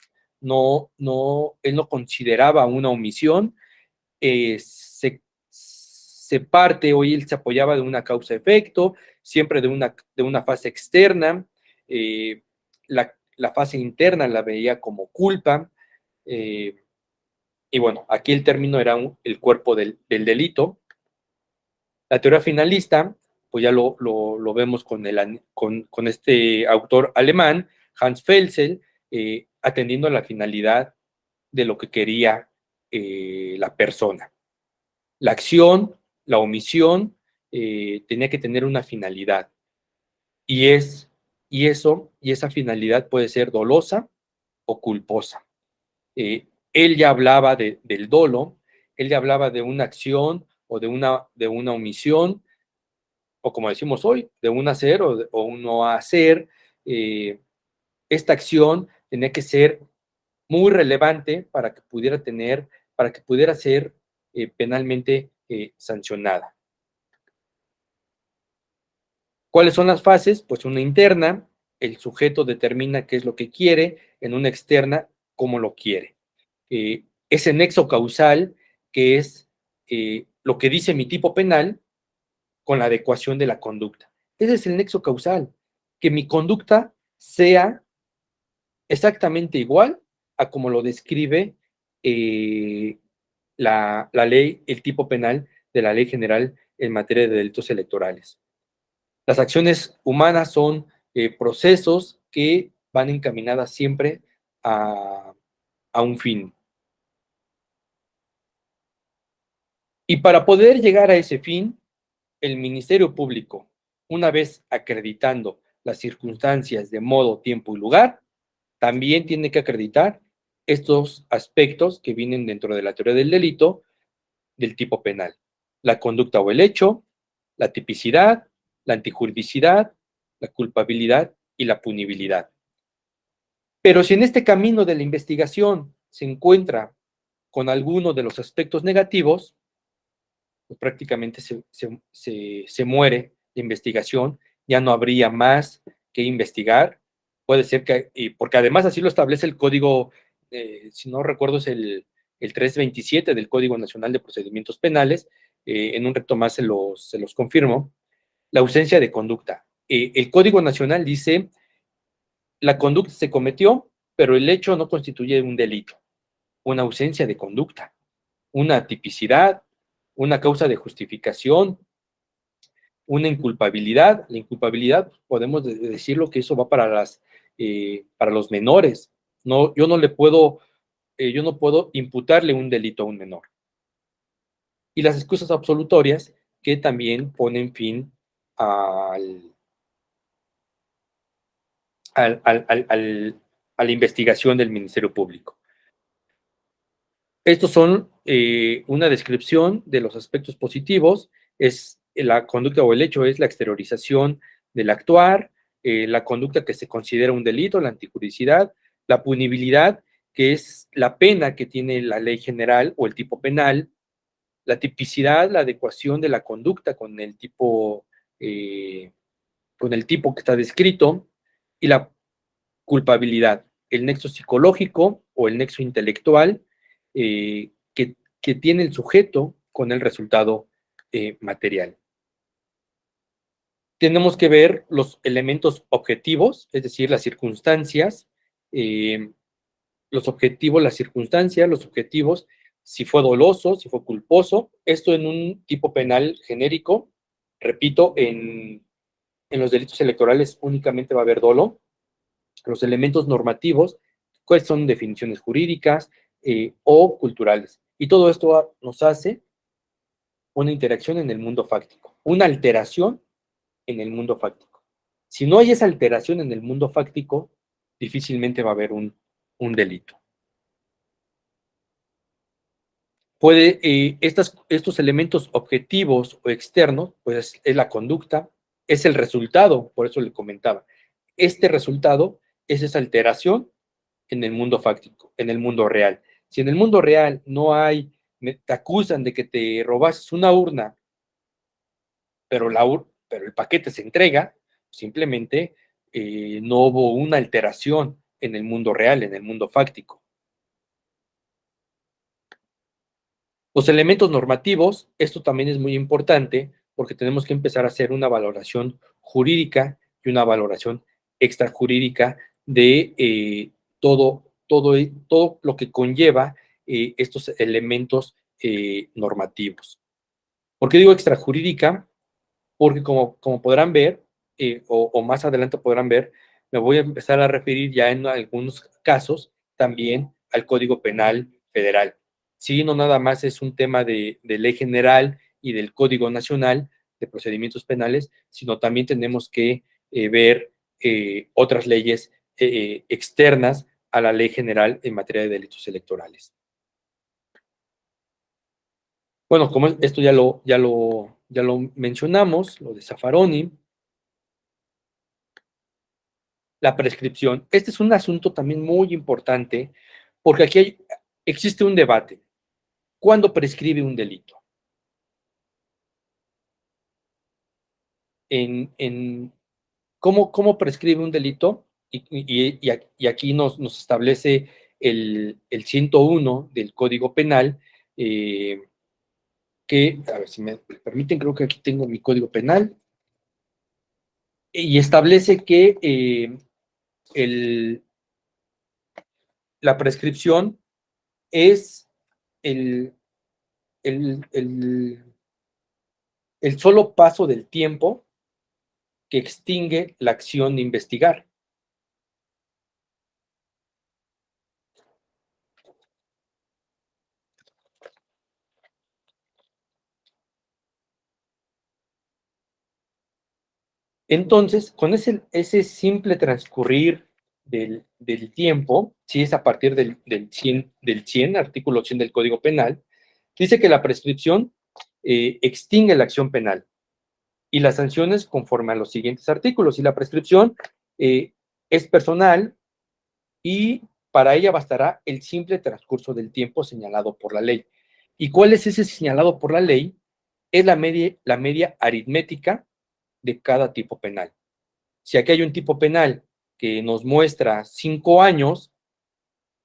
él no consideraba una omisión. Se parte, o él se apoyaba de una causa-efecto, siempre de una fase externa. La fase interna la veía como culpa. Y bueno, aquí el término era el cuerpo del delito. La teoría finalista, pues ya lo vemos con este autor alemán, Hans Felsel, atendiendo a la finalidad de lo que quería la persona. La acción, la omisión, tenía que tener una finalidad. y esa finalidad puede ser dolosa o culposa. Él ya hablaba del dolo, él ya hablaba de una acción o de una omisión, o como decimos hoy, de un hacer o un no hacer. Esta acción tenía que ser muy relevante para que pudiera ser penalmente sancionada. ¿Cuáles son las fases? Pues una interna, el sujeto determina qué es lo que quiere; en una externa, cómo lo quiere. Ese nexo causal, que es lo que dice mi tipo penal con la adecuación de la conducta. Ese es el nexo causal, que mi conducta sea exactamente igual a como lo describe la ley, el tipo penal de la Ley General en materia de delitos electorales. Las acciones humanas son procesos que van encaminadas siempre a un fin. Y para poder llegar a ese fin, el Ministerio Público, una vez acreditando las circunstancias de modo, tiempo y lugar, también tiene que acreditar estos aspectos que vienen dentro de la teoría del delito del tipo penal: la conducta o el hecho, la tipicidad, la antijuridicidad, la culpabilidad y la punibilidad. Pero si en este camino de la investigación se encuentra con alguno de los aspectos negativos, pues prácticamente se muere la investigación, ya no habría más que investigar. Puede ser que, porque además así lo establece el código, si no recuerdo es el 327 del Código Nacional de Procedimientos Penales. En un reto más se los confirmo: la ausencia de conducta. El Código Nacional dice: la conducta se cometió, pero el hecho no constituye un delito. Una ausencia de conducta, una tipicidad, una causa de justificación, una inculpabilidad. La inculpabilidad, podemos decirlo que eso va para los menores. No, yo no puedo imputarle un delito a un menor. Y las excusas absolutorias, que también ponen fin al, a la investigación del Ministerio Público. Estos son una descripción de los aspectos positivos. Es la conducta o el hecho es la exteriorización del actuar; la conducta, que se considera un delito; la antijuridicidad; la punibilidad, que es la pena que tiene la ley general o el tipo penal; la tipicidad, la adecuación de la conducta con el tipo que está descrito; y la culpabilidad, el nexo psicológico o el nexo intelectual que tiene el sujeto con el resultado material. Tenemos que ver los elementos objetivos, es decir, las circunstancias, las circunstancias, los objetivos, si fue doloso, si fue culposo. Esto en un tipo penal genérico. Repito, en los delitos electorales únicamente va a haber dolo. Los elementos normativos, cuáles son definiciones jurídicas o culturales. Y todo esto nos hace una interacción en el mundo fáctico, una alteración en el mundo fáctico. Si no hay esa alteración en el mundo fáctico, difícilmente va a haber un delito. Estos elementos objetivos o externos, pues es la conducta, es el resultado, por eso le comentaba. Este resultado es esa alteración en el mundo fáctico, en el mundo real. Si en el mundo real no hay, te acusan de que te robaste una urna, pero el paquete se entrega, simplemente no hubo una alteración en el mundo real, en el mundo fáctico. Los elementos normativos, esto también es muy importante porque tenemos que empezar a hacer una valoración jurídica y una valoración extrajurídica de todo lo que conlleva estos elementos normativos. ¿Por qué digo extrajurídica? Porque como podrán ver, o más adelante podrán ver, me voy a empezar a referir ya en algunos casos también al Código Penal Federal. Sí, no nada más es un tema de ley general y del Código Nacional de Procedimientos Penales, sino también tenemos que ver otras leyes externas a la ley general en materia de delitos electorales. Bueno, como esto ya lo mencionamos, lo de Zaffaroni, la prescripción. Este es un asunto también muy importante porque aquí existe un debate. ¿Cuándo prescribe un delito? ¿Cómo prescribe un delito? Y aquí nos establece el 101 del Código Penal, que, a ver si me permiten, creo que aquí tengo mi Código Penal, y establece que la prescripción es el, el, el, el solo paso del tiempo que extingue la acción de investigar. Entonces, con ese simple transcurrir del tiempo, si es a partir del 100, artículo 100 del Código Penal, dice que la prescripción extingue la acción penal y las sanciones conforme a los siguientes artículos. Y la prescripción es personal y para ella bastará el simple transcurso del tiempo señalado por la ley. ¿Y cuál es ese señalado por la ley? Es la media aritmética de cada tipo penal. Si aquí hay un tipo penal que nos muestra 5 años,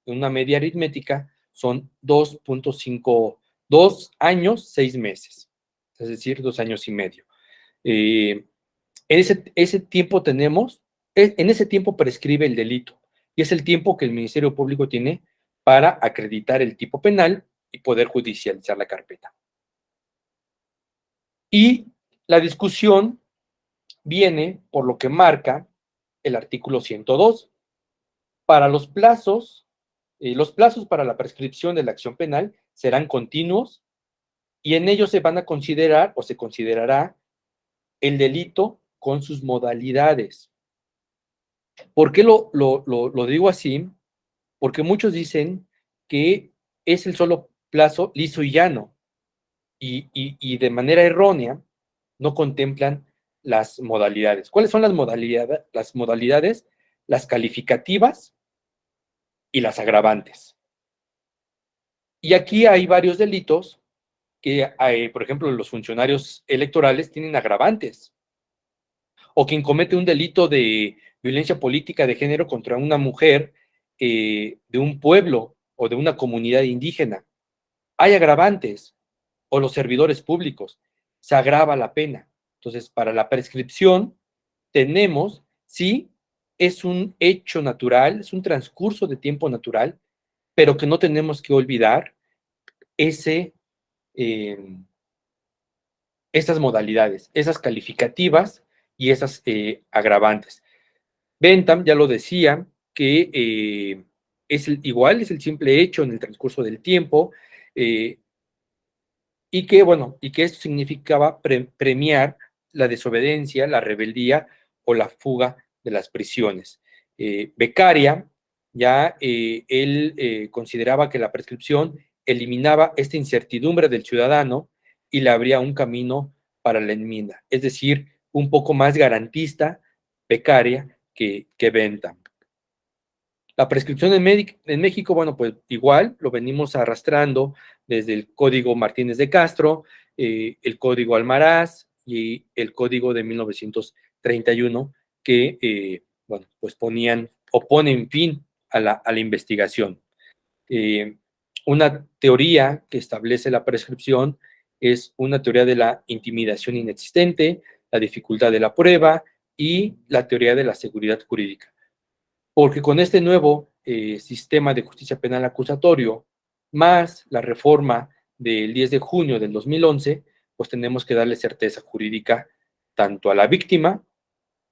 una media aritmética son 2.5, 2 años, 6 meses, es decir, 2 años y medio. Ese tiempo en ese tiempo prescribe el delito y es el tiempo que el Ministerio Público tiene para acreditar el tipo penal y poder judicializar la carpeta. Y la discusión viene por lo que marca el artículo 102. Para los plazos para la prescripción de la acción penal serán continuos y en ellos se van a considerar o se considerará el delito con sus modalidades. ¿Por qué lo digo así? Porque muchos dicen que es el solo plazo liso y llano y de manera errónea no contemplan las modalidades. ¿Cuáles son las modalidades? Las modalidades, las calificativas y las agravantes. Y aquí hay varios delitos que, por ejemplo, los funcionarios electorales tienen agravantes. O quien comete un delito de violencia política de género contra una mujer de un pueblo o de una comunidad indígena. Hay agravantes. O los servidores públicos. Se agrava la pena. Entonces, para la prescripción, tenemos, sí, es un hecho natural, es un transcurso de tiempo natural, pero que no tenemos que olvidar estas modalidades, esas calificativas y esas agravantes. Bentham ya lo decía, que es el simple hecho en el transcurso del tiempo, y que esto significaba premiar la desobediencia, la rebeldía o la fuga de las prisiones. Beccaria, ya él consideraba que la prescripción eliminaba esta incertidumbre del ciudadano y le abría un camino para la enmienda, es decir, un poco más garantista Beccaria que Bentham. La prescripción en México, bueno, pues igual lo venimos arrastrando desde el Código Martínez de Castro, el Código Almaraz y el Código de 1931, que, bueno, pues ponen fin a la investigación. Una teoría que establece la prescripción es una teoría de la intimidación inexistente, la dificultad de la prueba y la teoría de la seguridad jurídica. Porque con este nuevo sistema de justicia penal acusatorio, más la reforma del 10 de junio del 2011, pues tenemos que darle certeza jurídica tanto a la víctima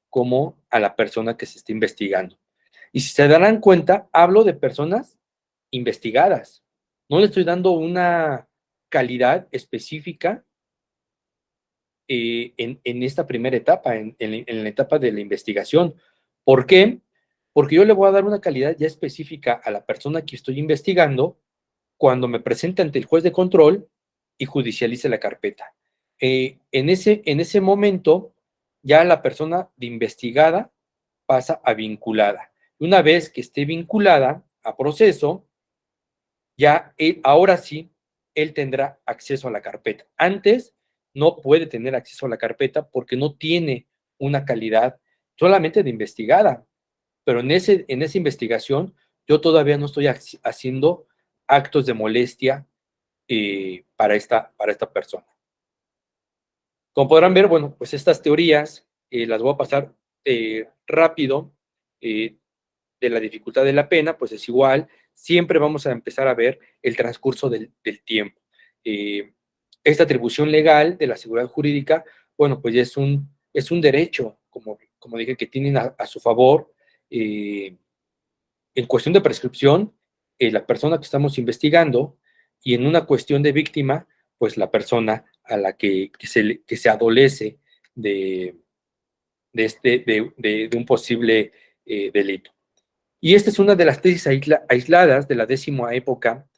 como a la persona que se está investigando. Y si se darán cuenta, hablo de personas investigadas. No le estoy dando una calidad específica en esta primera etapa, en la etapa de la investigación. ¿Por qué? Porque yo le voy a dar una calidad ya específica a la persona que estoy investigando cuando me presente ante el juez de control y judicialice la carpeta. En ese momento, ya la persona de investigada pasa a vinculada. Una vez que esté vinculada a proceso, ya ahora sí, él tendrá acceso a la carpeta. Antes no puede tener acceso a la carpeta porque no tiene una calidad solamente de investigada, pero en esa investigación yo todavía no estoy haciendo actos de molestia para esta persona. Como podrán ver, bueno, pues estas teorías las voy a pasar rápido. De la dificultad de la pena, pues es igual, siempre vamos a empezar a ver el transcurso del tiempo. Esta atribución legal de la seguridad jurídica, bueno, pues ya es un derecho, como dije, que tienen a su favor. En cuestión de prescripción, la persona que estamos investigando, y en una cuestión de víctima, pues la persona a la que se adolece de, de un posible delito. Y esta es una de las tesis aisladas de la 10ª época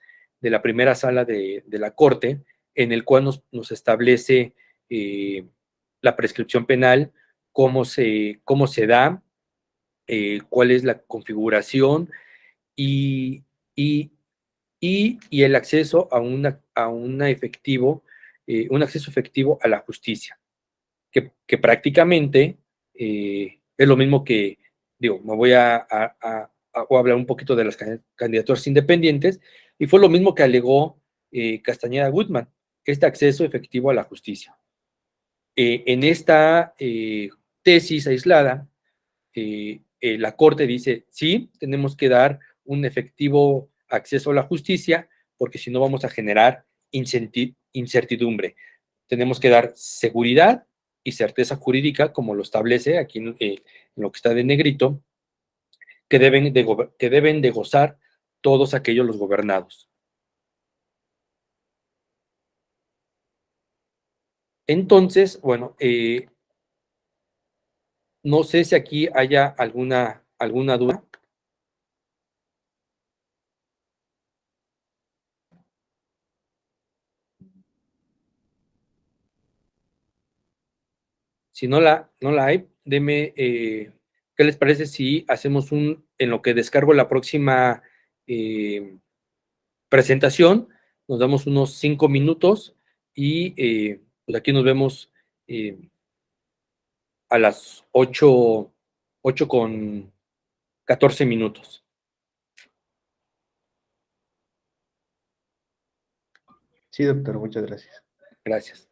de la primera sala de la Corte, en el cual nos establece la prescripción penal, cómo se da, cuál es la configuración y, y, y el acceso un acceso efectivo a la justicia, que prácticamente es lo mismo que, digo, me voy a hablar un poquito de las candidaturas independientes, y fue lo mismo que alegó Castañeda Guzmán, este acceso efectivo a la justicia. En esta tesis aislada, la Corte dice, sí, tenemos que dar un efectivo acceso a la justicia, porque si no vamos a generar incertidumbre. Tenemos que dar seguridad y certeza jurídica, como lo establece aquí en lo que está de negrito, que deben de gozar todos aquellos los gobernados. Entonces, bueno, no sé si aquí haya alguna duda. Si no la hay, deme, ¿qué les parece si hacemos en lo que descargo la próxima presentación? Nos damos unos 5 minutos y pues aquí nos vemos a las 8:14. Sí, doctor, muchas gracias. Gracias.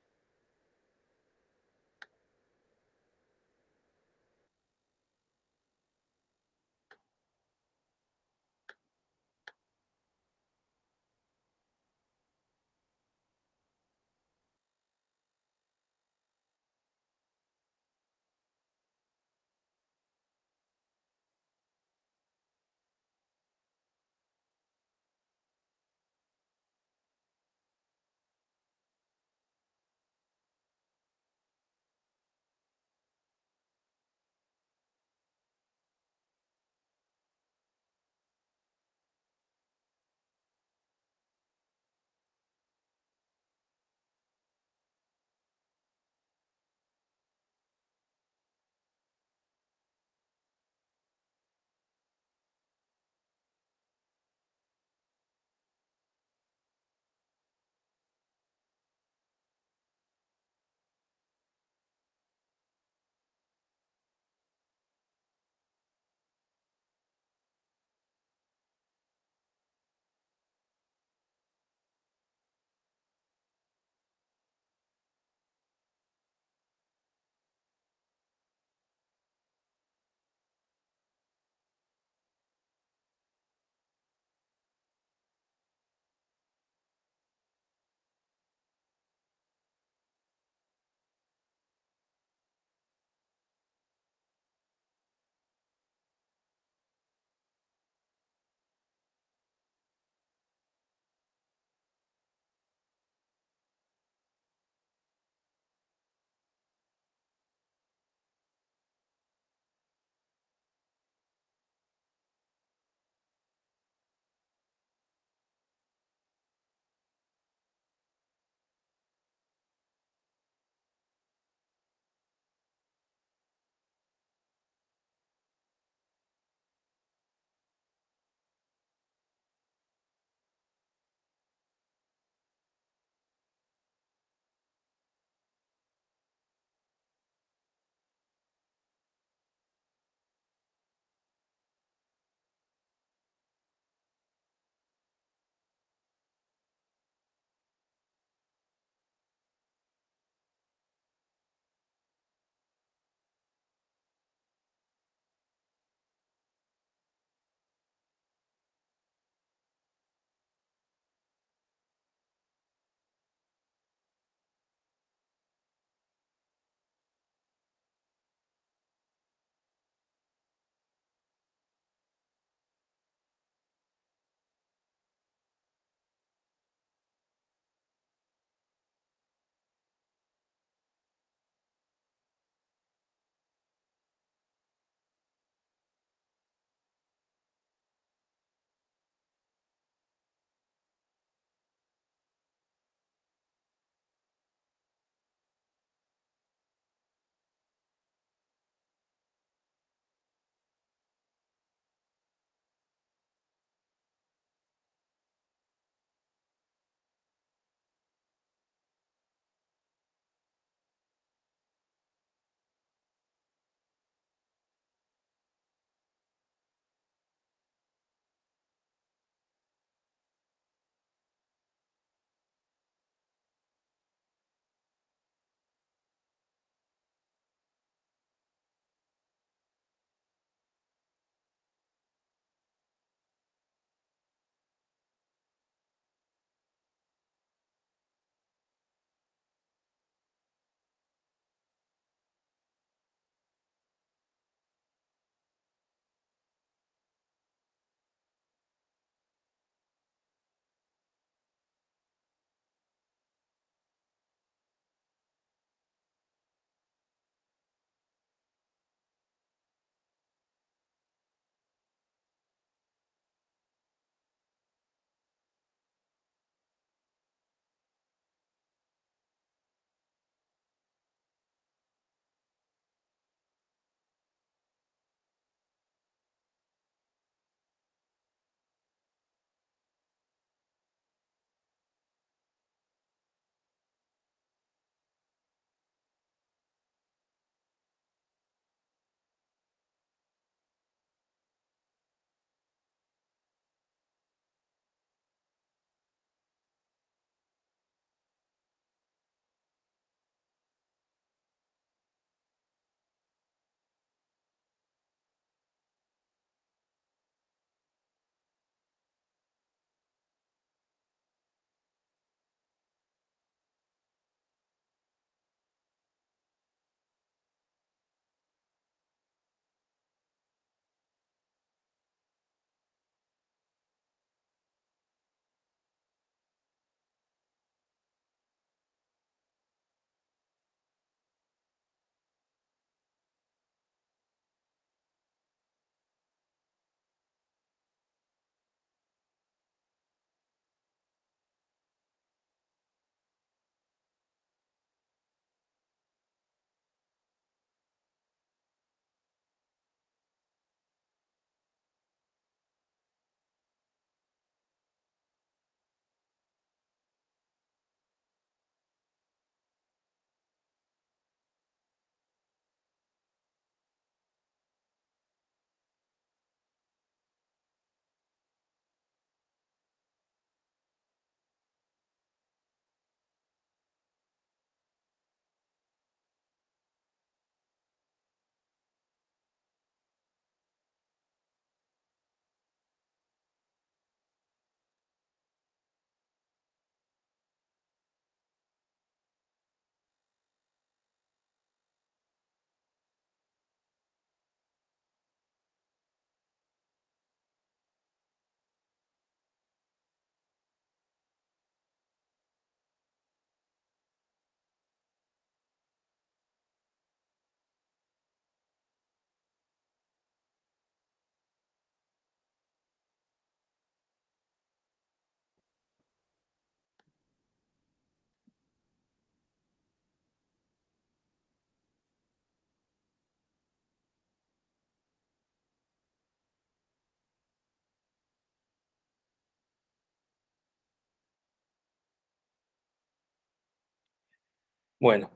Bueno,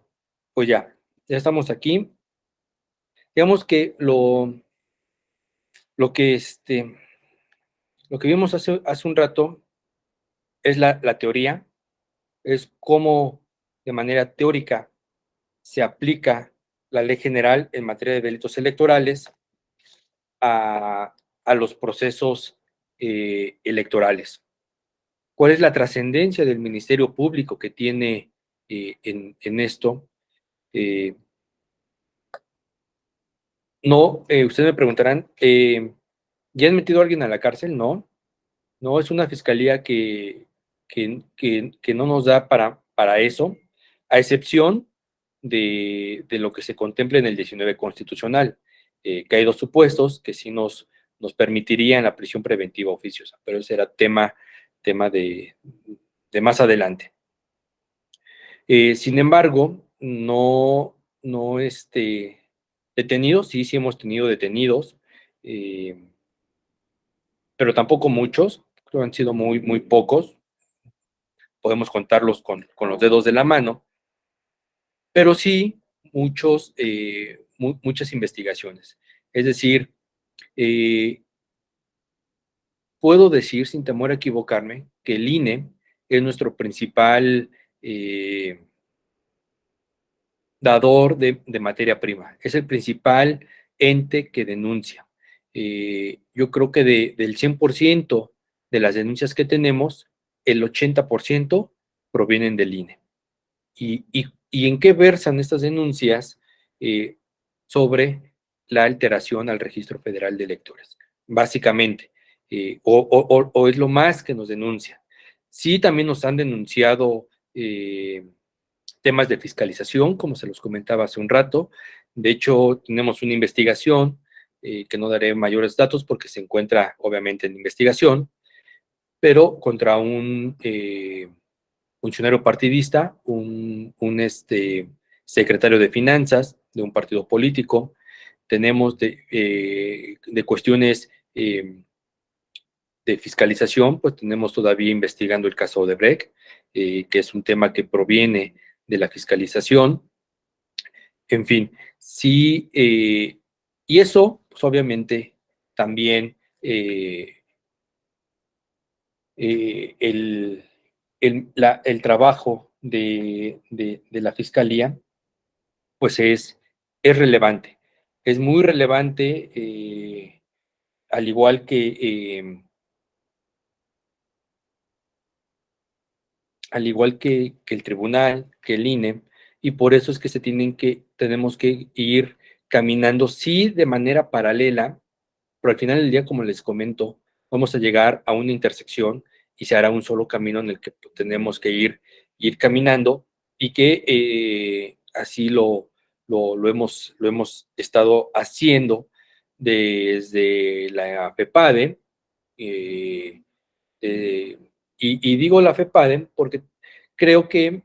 pues ya estamos aquí. Digamos que lo que, lo que vimos hace un rato es la teoría, es cómo de manera teórica se aplica la ley general en materia de delitos electorales a los procesos electorales. ¿Cuál es la trascendencia del Ministerio Público que tiene en esto? Eh, no, ustedes me preguntarán, ¿ya han metido a alguien a la cárcel? No, no, es una fiscalía que no nos da para eso, a excepción de lo que se contempla en el 19 constitucional, que hay dos supuestos que sí nos permitirían la prisión preventiva oficiosa, pero ese era tema de más adelante. Sin embargo, no detenidos, sí hemos tenido detenidos, pero tampoco muchos, creo que han sido muy pocos, podemos contarlos con los dedos de la mano, pero sí muchas investigaciones. Es decir, eh, puedo decir sin temor a equivocarme que el INE es nuestro principal dador de materia prima, es el principal ente que denuncia. Yo creo que del 100% de las denuncias que tenemos, el 80% provienen del INE. ¿Y en qué versan estas denuncias sobre la alteración al Registro Federal de Electores? Básicamente, o es lo más que nos denuncian. Sí, también nos han denunciado temas de fiscalización, como se los comentaba hace un rato. De hecho, tenemos una investigación que no daré mayores datos porque se encuentra obviamente en investigación, pero contra un funcionario partidista, secretario de finanzas de un partido político. Tenemos de cuestiones de fiscalización, pues tenemos todavía investigando el caso de Brecht, que es un tema que proviene de la fiscalización. En fin, sí, y eso, pues obviamente, también el trabajo de la fiscalía, pues es relevante. Es muy relevante, al igual que el tribunal, que el INE, y por eso es que tenemos que ir caminando, sí, de manera paralela, pero al final del día, como les comento, vamos a llegar a una intersección y se hará un solo camino en el que tenemos que ir caminando y que así lo hemos estado haciendo desde la FEPADE. eh, eh, y digo la FEPADE porque creo que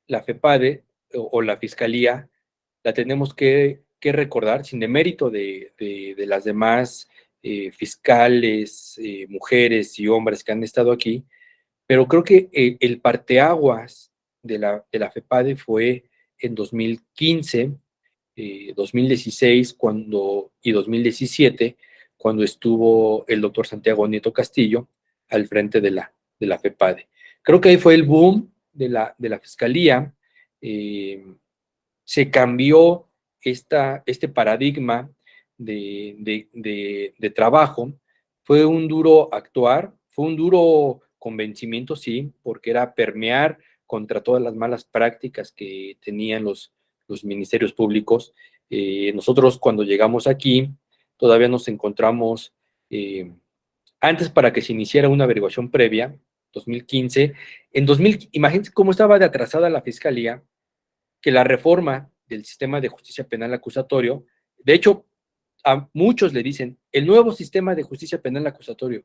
la FEPADE o la Fiscalía la tenemos que recordar sin demérito de las demás fiscales, mujeres y hombres que han estado aquí, pero creo que el parteaguas de la FEPADE fue en 2015, 2016 y 2017, cuando estuvo el doctor Santiago Nieto Castillo al frente de la FEPADE. Creo que ahí fue el boom de la Fiscalía. Se cambió este paradigma de trabajo. Fue un duro actuar, fue un duro convencimiento, sí, porque era permear contra todas las malas prácticas que tenían los ministerios públicos. Nosotros cuando llegamos aquí, todavía nos encontramos, antes para que se iniciara una averiguación previa, 2015, imagínense cómo estaba de atrasada la Fiscalía, que la reforma del sistema de justicia penal acusatorio, de hecho, a muchos le dicen, el nuevo sistema de justicia penal acusatorio,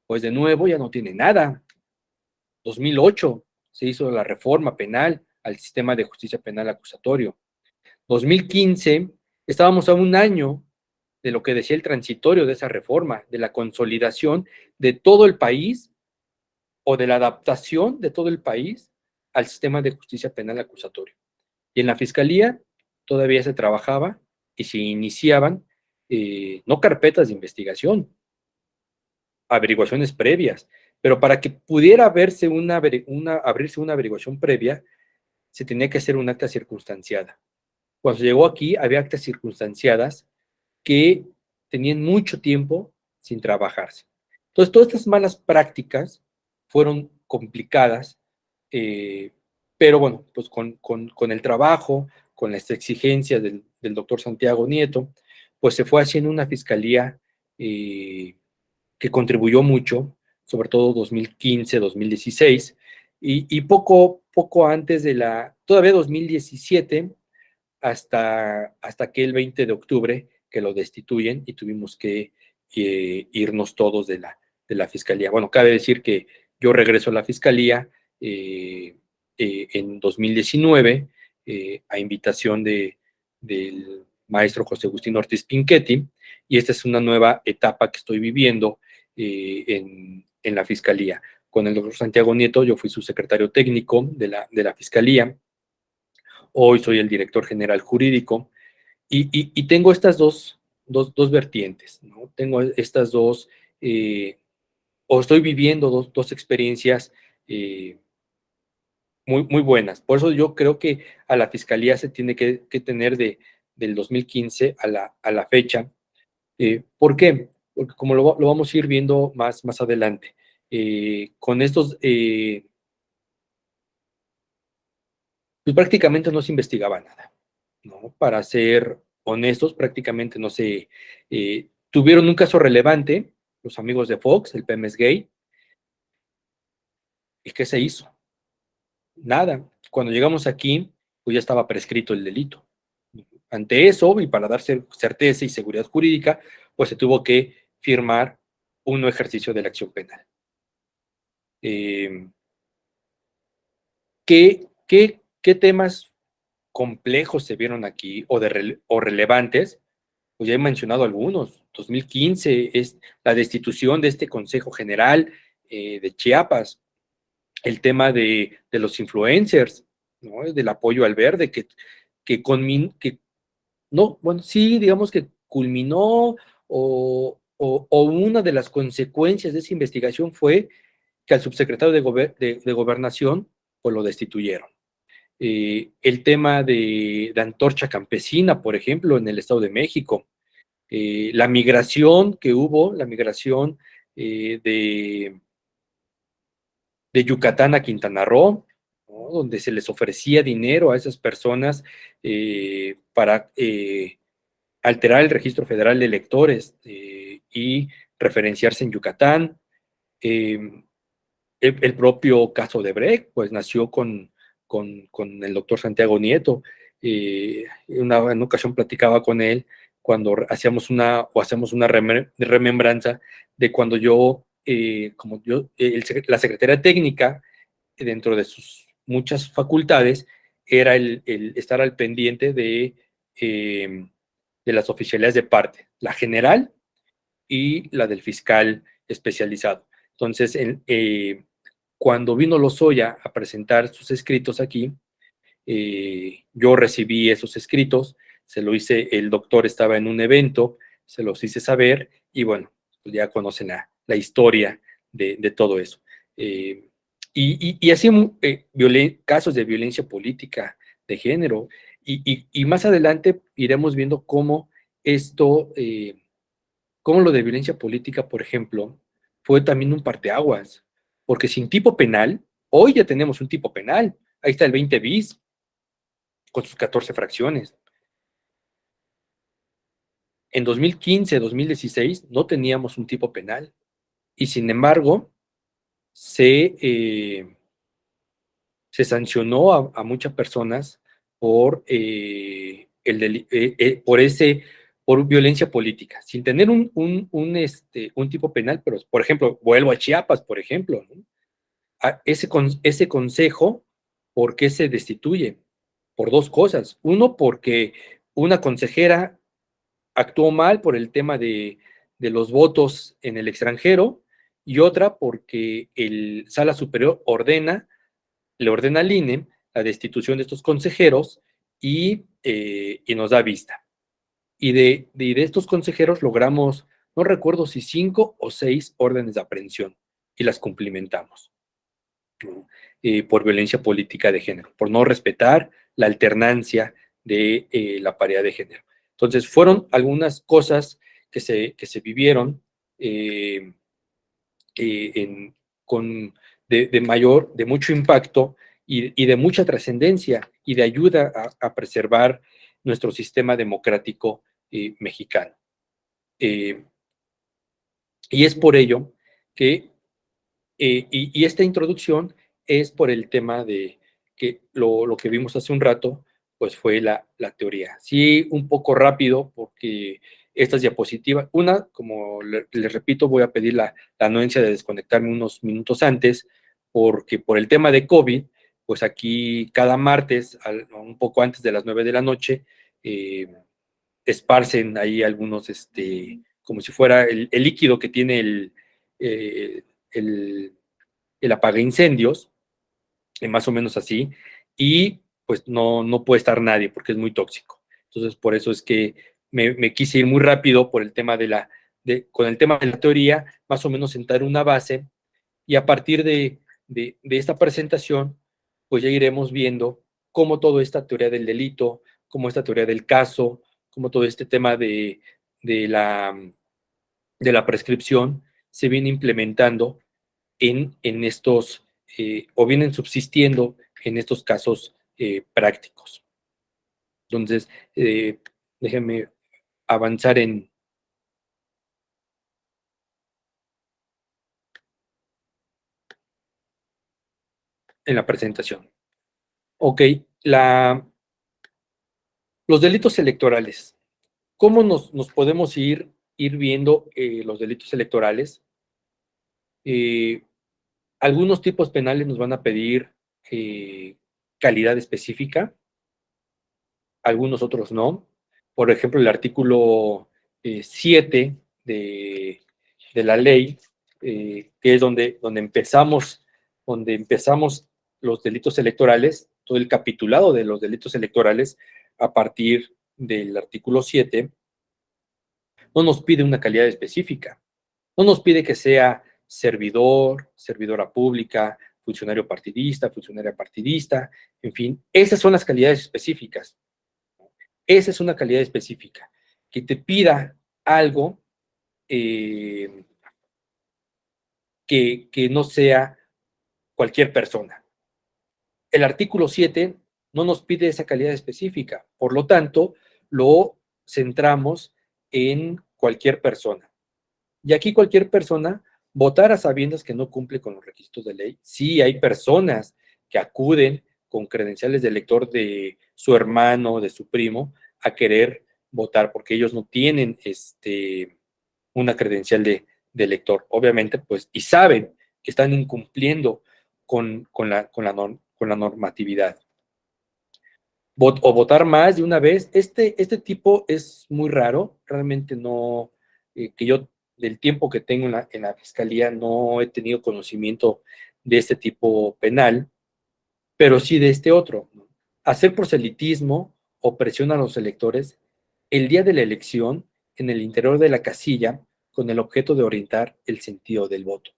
pues de nuevo ya no tiene nada. 2008 se hizo la reforma penal al sistema de justicia penal acusatorio. 2015, estábamos a un año de lo que decía el transitorio de esa reforma, de la consolidación de todo el país o de la adaptación de todo el país al sistema de justicia penal acusatorio. Y en la fiscalía todavía se trabajaba y se iniciaban no carpetas de investigación, averiguaciones previas, pero para que pudiera abrirse una averiguación previa, se tenía que hacer un acta circunstanciada. Cuando se llegó aquí, había actas circunstanciadas que tenían mucho tiempo sin trabajarse. Entonces, todas estas malas prácticas fueron complicadas, pero bueno, pues con el trabajo, con las exigencias del doctor Santiago Nieto, pues se fue haciendo una fiscalía que contribuyó mucho, sobre todo 2015, 2016, y poco antes todavía 2017, hasta que el 20 de octubre que lo destituyen y tuvimos que irnos todos de la fiscalía. Bueno, cabe decir que yo regreso a la fiscalía en 2019 a invitación del maestro José Agustín Ortiz Pinchetti, y esta es una nueva etapa que estoy viviendo en la fiscalía. Con el doctor Santiago Nieto, yo fui su secretario técnico de la fiscalía. Hoy soy el director general jurídico y tengo estas dos vertientes, ¿no? Tengo estas o estoy viviendo dos experiencias muy buenas. Por eso yo creo que a la fiscalía se tiene que tener del 2015 a la fecha. ¿Por qué? Porque como lo vamos a ir viendo más adelante, con estos, pues prácticamente no se investigaba nada, ¿no? Para ser honestos, prácticamente no se tuvieron un caso relevante, los amigos de Fox, el Pemex Gay. ¿Y qué se hizo? Nada. Cuando llegamos aquí, pues ya estaba prescrito el delito. Ante eso, y para dar certeza y seguridad jurídica, pues se tuvo que firmar un no ejercicio de la acción penal. ¿Qué temas complejos se vieron aquí o relevantes? Pues ya he mencionado algunos. 2015 es la destitución de este Consejo General de Chiapas, el tema de los influencers, ¿no? Del apoyo al verde, que no, bueno, sí, digamos que culminó o una de las consecuencias de esa investigación fue que al subsecretario de Gobernación pues lo destituyeron. El tema de Antorcha Campesina, por ejemplo, en el Estado de México, la migración que hubo, la migración de Yucatán a Quintana Roo, ¿no? Donde se les ofrecía dinero a esas personas para alterar el registro federal de electores y referenciarse en Yucatán. El propio caso de Brecht, pues nació con el doctor Santiago Nieto. En una ocasión platicaba con él cuando hacemos una remembranza de cuando la secretaria técnica, dentro de sus muchas facultades, era el estar al pendiente de las oficialías de parte, la general y la del fiscal especializado. Entonces, cuando vino Lozoya a presentar sus escritos aquí, yo recibí esos escritos, se lo hice, el doctor estaba en un evento, se los hice saber y bueno, pues ya conocen la historia de todo eso. Y así casos de violencia política de género y más adelante iremos viendo cómo esto, cómo lo de violencia política, por ejemplo, fue también un parteaguas, porque sin tipo penal, hoy ya tenemos un tipo penal, ahí está el 20 bis, con sus 14 fracciones. En 2015, 2016 no teníamos un tipo penal y sin embargo se sancionó a muchas personas por, por violencia política, sin tener un tipo penal, pero por ejemplo, vuelvo a Chiapas, por ejemplo, ¿no? Ese consejo, ¿por qué se destituye? Por dos cosas. Uno, porque una consejera actuó mal por el tema de los votos en el extranjero, y otra porque el Sala Superior le ordena al INE la destitución de estos consejeros y nos da vista. Y de estos consejeros logramos, no recuerdo si 5 o 6 órdenes de aprehensión y las cumplimentamos, ¿no? Por violencia política de género, por no respetar la alternancia de la paridad de género. Entonces, fueron algunas cosas que se vivieron con de mucho impacto y de mucha trascendencia y de ayuda a preservar nuestro sistema democrático mexicano. Y es por ello que, y esta introducción es por el tema de que lo que vimos hace un rato, pues fue la teoría. Sí, un poco rápido, porque estas diapositivas, una, como les repito, voy a pedir la anuencia de desconectarme unos minutos antes, porque por el tema de COVID, pues aquí cada martes, un poco antes de las 9 de la noche, esparcen ahí algunos, como si fuera el líquido que tiene eh, el, el apaga incendios, más o menos así, y pues no puede estar nadie porque es muy tóxico. Entonces, por eso es que me quise ir muy rápido por el tema con el tema de la teoría, más o menos sentar una base, y a partir de esta presentación, pues ya iremos viendo cómo toda esta teoría del delito, cómo esta teoría del caso, cómo todo este tema de la, de la prescripción se viene implementando en estos, o vienen subsistiendo en estos casos prácticos. Entonces, déjenme avanzar en la presentación. Ok, los delitos electorales. ¿Cómo nos podemos ir viendo los delitos electorales? Algunos tipos penales nos van a pedir calidad específica, algunos otros no. Por ejemplo, el artículo 7 de la ley, que es donde empezamos los delitos electorales, todo el capitulado de los delitos electorales a partir del artículo 7, no nos pide una calidad específica, no nos pide que sea servidor, servidora pública, funcionario partidista, funcionaria partidista, en fin, esas son las calidades específicas. Esa es una calidad específica, que te pida algo que no sea cualquier persona. El artículo 7 no nos pide esa calidad específica, por lo tanto, lo centramos en cualquier persona. Y aquí cualquier persona, votar a sabiendas que no cumple con los requisitos de ley. Sí, hay personas que acuden con credenciales de elector de su hermano, de su primo, a querer votar porque ellos no tienen una credencial de elector, obviamente, pues, y saben que están incumpliendo con la normatividad. O votar más de una vez. Este tipo es muy raro, realmente no, que yo, del tiempo que tengo en la fiscalía, no he tenido conocimiento de este tipo penal, pero sí de este otro, ¿no? Hacer proselitismo o presión a los electores el día de la elección en el interior de la casilla con el objeto de orientar el sentido del voto.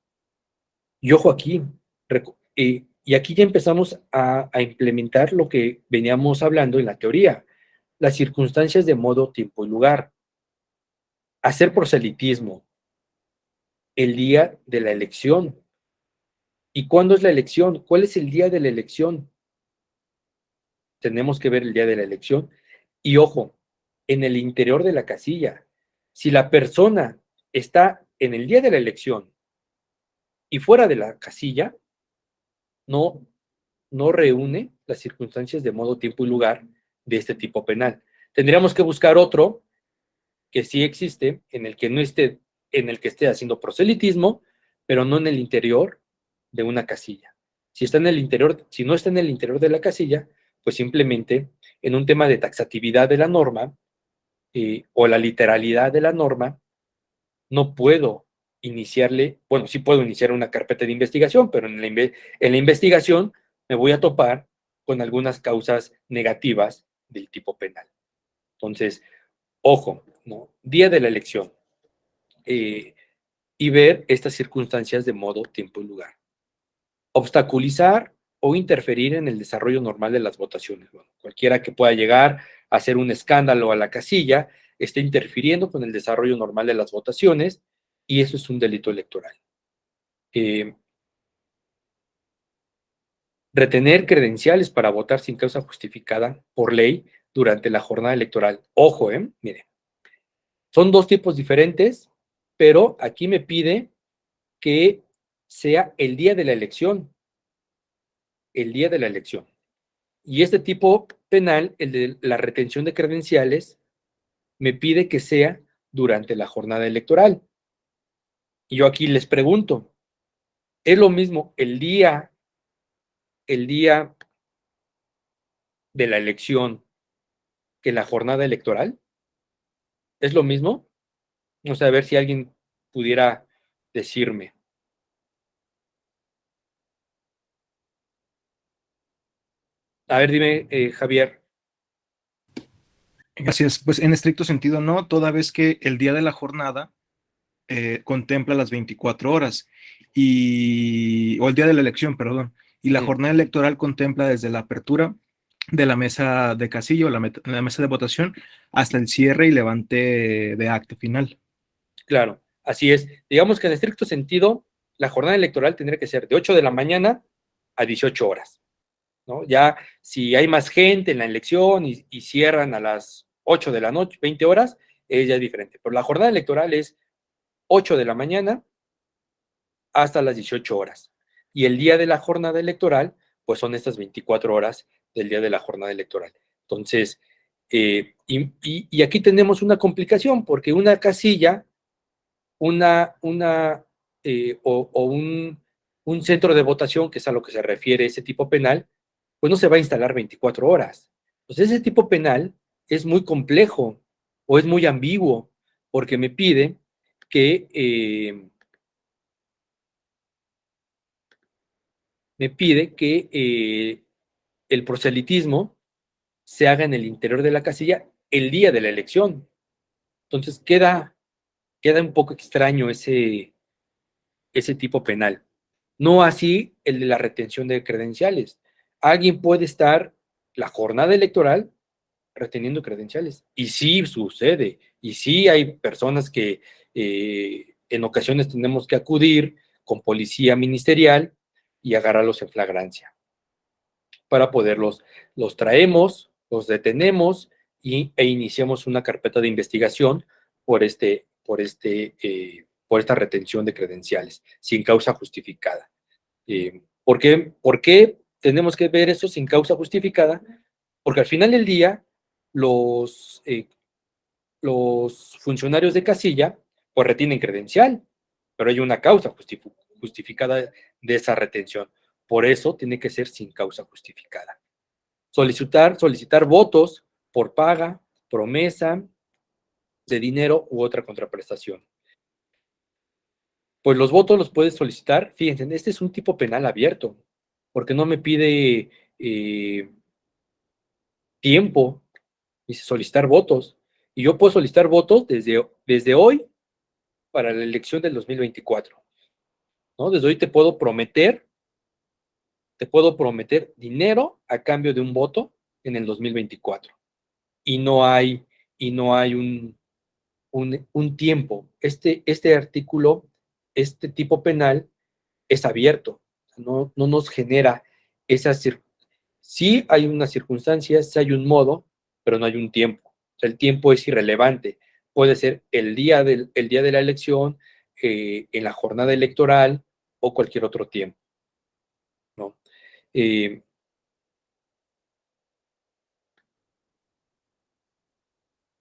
Y ojo aquí, y aquí ya empezamos a implementar lo que veníamos hablando en la teoría, las circunstancias de modo, tiempo y lugar. Hacer proselitismo el día de la elección. ¿Y cuándo es la elección? ¿Cuál es el día de la elección? Tenemos que ver el día de la elección. Y ojo, en el interior de la casilla, si la persona está en el día de la elección y fuera de la casilla, no reúne las circunstancias de modo, tiempo y lugar de este tipo penal. Tendríamos que buscar otro que sí existe, en el que no esté, en el que esté haciendo proselitismo, pero no en el interior de una casilla. Si está en el interior, si no está en el interior de la casilla, pues simplemente en un tema de taxatividad de la norma o la literalidad de la norma, no puedo iniciarle, bueno, sí puedo iniciar una carpeta de investigación, pero en la investigación me voy a topar con algunas causas negativas del tipo penal. Entonces, ojo, ¿no? Día de la elección. Y ver estas circunstancias de modo, tiempo y lugar. Obstaculizar o interferir en el desarrollo normal de las votaciones. Bueno, cualquiera que pueda llegar a hacer un escándalo a la casilla está interfiriendo con el desarrollo normal de las votaciones y eso es un delito electoral. Retener credenciales para votar sin causa justificada por ley durante la jornada electoral. Ojo, miren, son dos tipos diferentes, pero aquí me pide que sea el día de la elección. El día de la elección. Y este tipo penal, el de la retención de credenciales, me pide que sea durante la jornada electoral. Y yo aquí les pregunto, ¿es lo mismo el día de la elección que la jornada electoral? ¿Es lo mismo? No sé, a ver si alguien pudiera decirme. A ver, dime, Javier. Gracias. Pues en estricto sentido no, toda vez que el día de la jornada contempla las 24 horas o el día de la elección, perdón, y la jornada electoral contempla desde la apertura de la mesa de casillo, la mesa de votación, hasta el cierre y levante de acta final. Claro, así es. Digamos que en estricto sentido, la jornada electoral tendría que ser de 8 de la mañana a 18 horas, ¿no? Ya si hay más gente en la elección y cierran a las 8 de la noche, 20 horas, es ya diferente. Pero la jornada electoral es 8 de la mañana hasta las 18 horas. Y el día de la jornada electoral, pues son estas 24 horas del día de la jornada electoral. Entonces, y aquí tenemos una complicación, porque una casilla, un centro de votación, que es a lo que se refiere ese tipo penal, pues no se va a instalar 24 horas. Entonces, ese tipo penal es muy complejo o es muy ambiguo, porque me pide que el proselitismo se haga en el interior de la casilla el día de la elección. Entonces queda un poco extraño ese tipo penal. No así el de la retención de credenciales. Alguien puede estar la jornada electoral reteniendo credenciales. Y sí sucede. Y sí hay personas que en ocasiones tenemos que acudir con policía ministerial y agarrarlos en flagrancia. Para poderlos, los traemos, los detenemos e iniciamos una carpeta de investigación por esta retención de credenciales sin causa justificada. ¿Por qué tenemos que ver eso sin causa justificada? Porque al final del día, los funcionarios de casilla pues retienen credencial, pero hay una causa justificada de esa retención. Por eso tiene que ser sin causa justificada. Solicitar votos por paga, promesa de dinero u otra contraprestación. Pues los votos los puedes solicitar, fíjense, este es un tipo penal abierto, porque no me pide tiempo, dice solicitar votos, y yo puedo solicitar votos desde hoy para la elección del 2024, ¿no? Desde hoy te puedo prometer dinero a cambio de un voto en el 2024, y no hay un tiempo. Este artículo, este tipo penal es abierto, no nos genera esas sí hay unas circunstancias, sí hay un modo, pero no hay un tiempo. O sea, el tiempo es irrelevante. Puede ser el día de la elección, en la jornada electoral o cualquier otro tiempo, ¿no?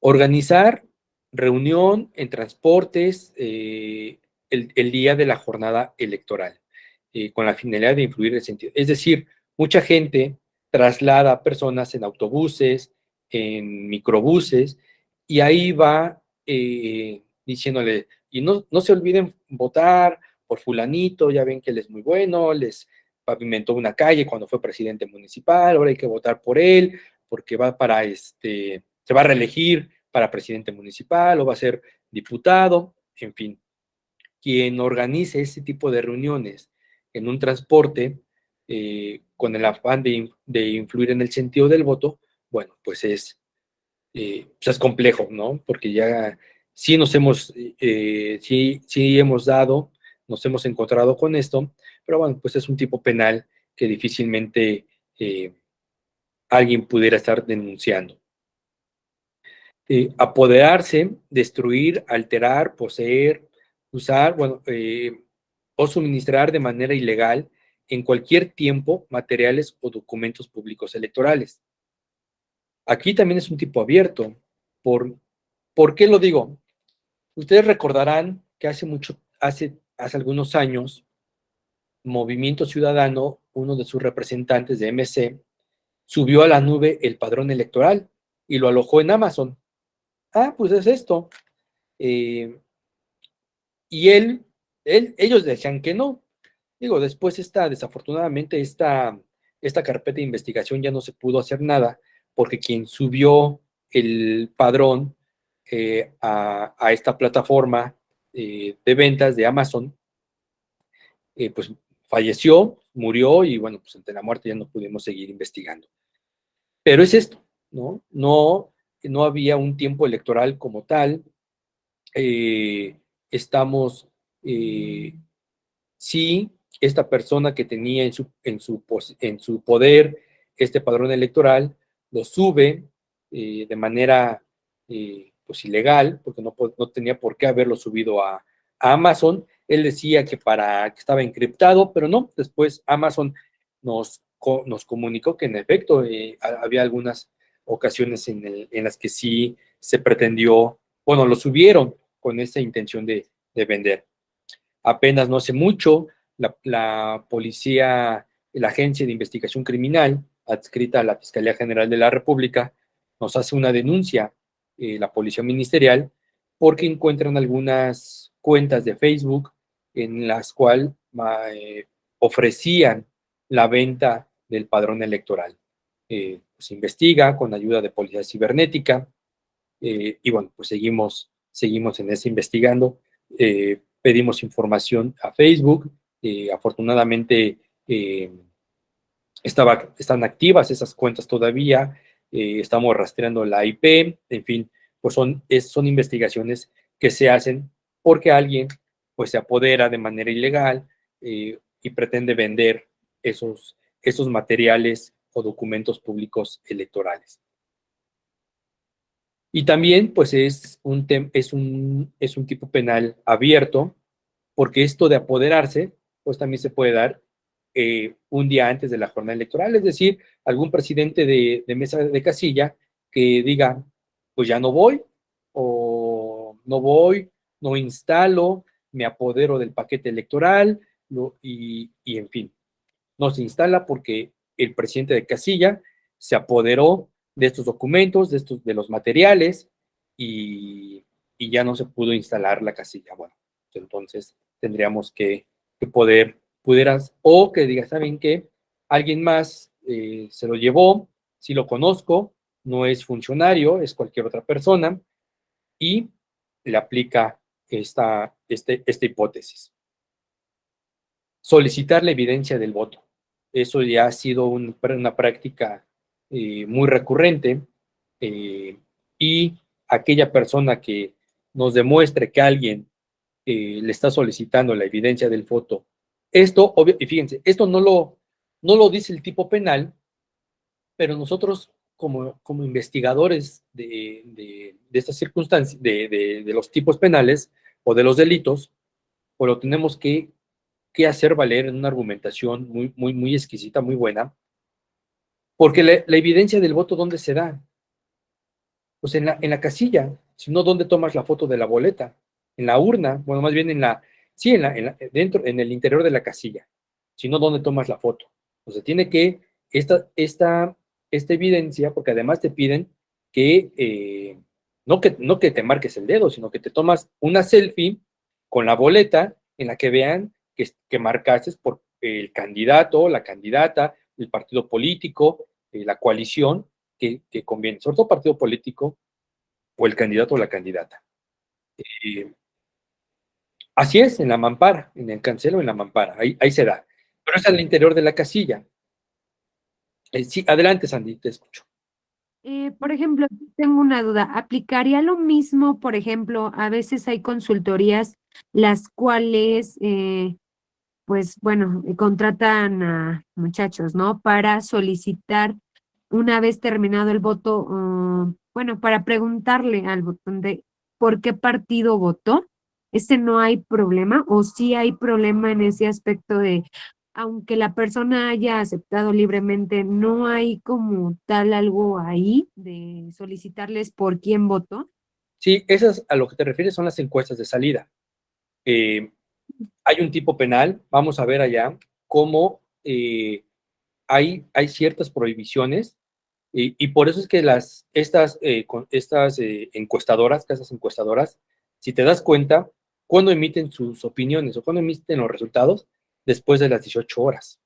Organizar reunión en transportes el día de la jornada electoral, con la finalidad de influir en el sentido. Es decir, mucha gente traslada a personas en autobuses, en microbuses, y ahí va diciéndole, y no se olviden votar por fulanito, ya ven que él es muy bueno, les pavimentó una calle cuando fue presidente municipal, ahora hay que votar por él, porque va para se va a reelegir para presidente municipal o va a ser diputado, en fin. Quien organice ese tipo de reuniones en un transporte con el afán de influir en el sentido del voto, bueno, pues es complejo, ¿no? Porque ya sí sí hemos dado, nos hemos encontrado con esto, pero bueno, pues es un tipo penal que difícilmente alguien pudiera estar denunciando. Apoderarse, destruir, alterar, poseer, usar, bueno, o suministrar de manera ilegal en cualquier tiempo materiales o documentos públicos electorales. Aquí también es un tipo abierto. ¿Por qué lo digo? Ustedes recordarán que hace algunos años, Movimiento Ciudadano, uno de sus representantes de MC, subió a la nube el padrón electoral y lo alojó en Amazon. Ah, pues es esto. Eh, y ellos decían que no. Digo, después desafortunadamente esta carpeta de investigación ya no se pudo hacer nada porque quien subió el padrón a esta plataforma de ventas de Amazon, pues falleció, murió y bueno, pues ante la muerte ya no pudimos seguir investigando. Pero es esto, ¿no? No había un tiempo electoral como tal. Estamos, sí, esta persona que tenía en su poder este padrón electoral, lo sube de manera pues ilegal, porque no tenía por qué haberlo subido a Amazon. Él decía que que estaba encriptado, pero no, después Amazon nos comunicó que en efecto había algunas ocasiones en las que sí se pretendió, bueno, lo subieron con esa intención de vender. Apenas no hace mucho, la policía, la Agencia de Investigación Criminal, adscrita a la Fiscalía General de la República, nos hace una denuncia, la Policía Ministerial, porque encuentran algunas cuentas de Facebook en las cuales ofrecían la venta del padrón electoral. Se investiga con ayuda de policía cibernética y bueno, pues seguimos en ese investigando. Pedimos información a Facebook. Afortunadamente están activas esas cuentas todavía. Estamos rastreando la IP. En fin, pues son investigaciones que se hacen porque alguien pues se apodera de manera ilegal y pretende vender esos materiales o documentos públicos electorales. Y también, pues, es un tipo penal abierto, porque esto de apoderarse, pues también se puede dar un día antes de la jornada electoral, es decir, algún presidente de mesa de casilla que diga, pues ya no voy, o no voy, no instalo, me apodero del paquete electoral, y en fin, no se instala porque el presidente de casilla se apoderó de estos documentos, de los materiales, y ya no se pudo instalar la casilla. Bueno, entonces tendríamos que pudieras, o que digas, ¿saben qué? Alguien más se lo llevó, sí lo conozco, no es funcionario, es cualquier otra persona, y le aplica esta hipótesis. Solicitar la evidencia del voto. Eso ya ha sido una práctica muy recurrente y aquella persona que nos demuestre que alguien le está solicitando la evidencia del voto, y fíjense, esto no lo dice el tipo penal, pero nosotros como investigadores de estas circunstancias, de los tipos penales o de los delitos, pues lo tenemos que hacer valer en una argumentación muy, muy, muy exquisita, muy buena, porque la evidencia del voto, ¿dónde se da? Pues en la casilla, si no, ¿dónde tomas la foto de la boleta? En la urna, bueno, más bien dentro, en el interior de la casilla, si no, ¿dónde tomas la foto? O sea, tiene que, esta evidencia, porque además te piden que, no que te marques el dedo, sino que te tomas una selfie con la boleta en la que vean que marcaste por el candidato, la candidata, el partido político, la coalición, que conviene, sobre todo partido político o el candidato o la candidata. Así es, en la mampara, en el cancelo, en la mampara, ahí se da. Pero es al interior de la casilla. Sí, adelante, Sandy, te escucho. Por ejemplo, tengo una duda. ¿Aplicaría lo mismo, por ejemplo, a veces hay consultorías las cuales, pues bueno, contratan a muchachos, ¿no? Para solicitar, una vez terminado el voto, bueno, para preguntarle al botón de por qué partido votó? ¿Ese no hay problema? ¿O sí hay problema en ese aspecto de, aunque la persona haya aceptado libremente, no hay como tal algo ahí de solicitarles por quién votó? Sí, esas a lo que te refieres son las encuestas de salida. Hay un tipo penal, vamos a ver allá cómo hay ciertas prohibiciones y por eso es que estas encuestadoras, casas encuestadoras, si te das cuenta, cuando emiten sus opiniones o cuando emiten los resultados, después de las 18 horas,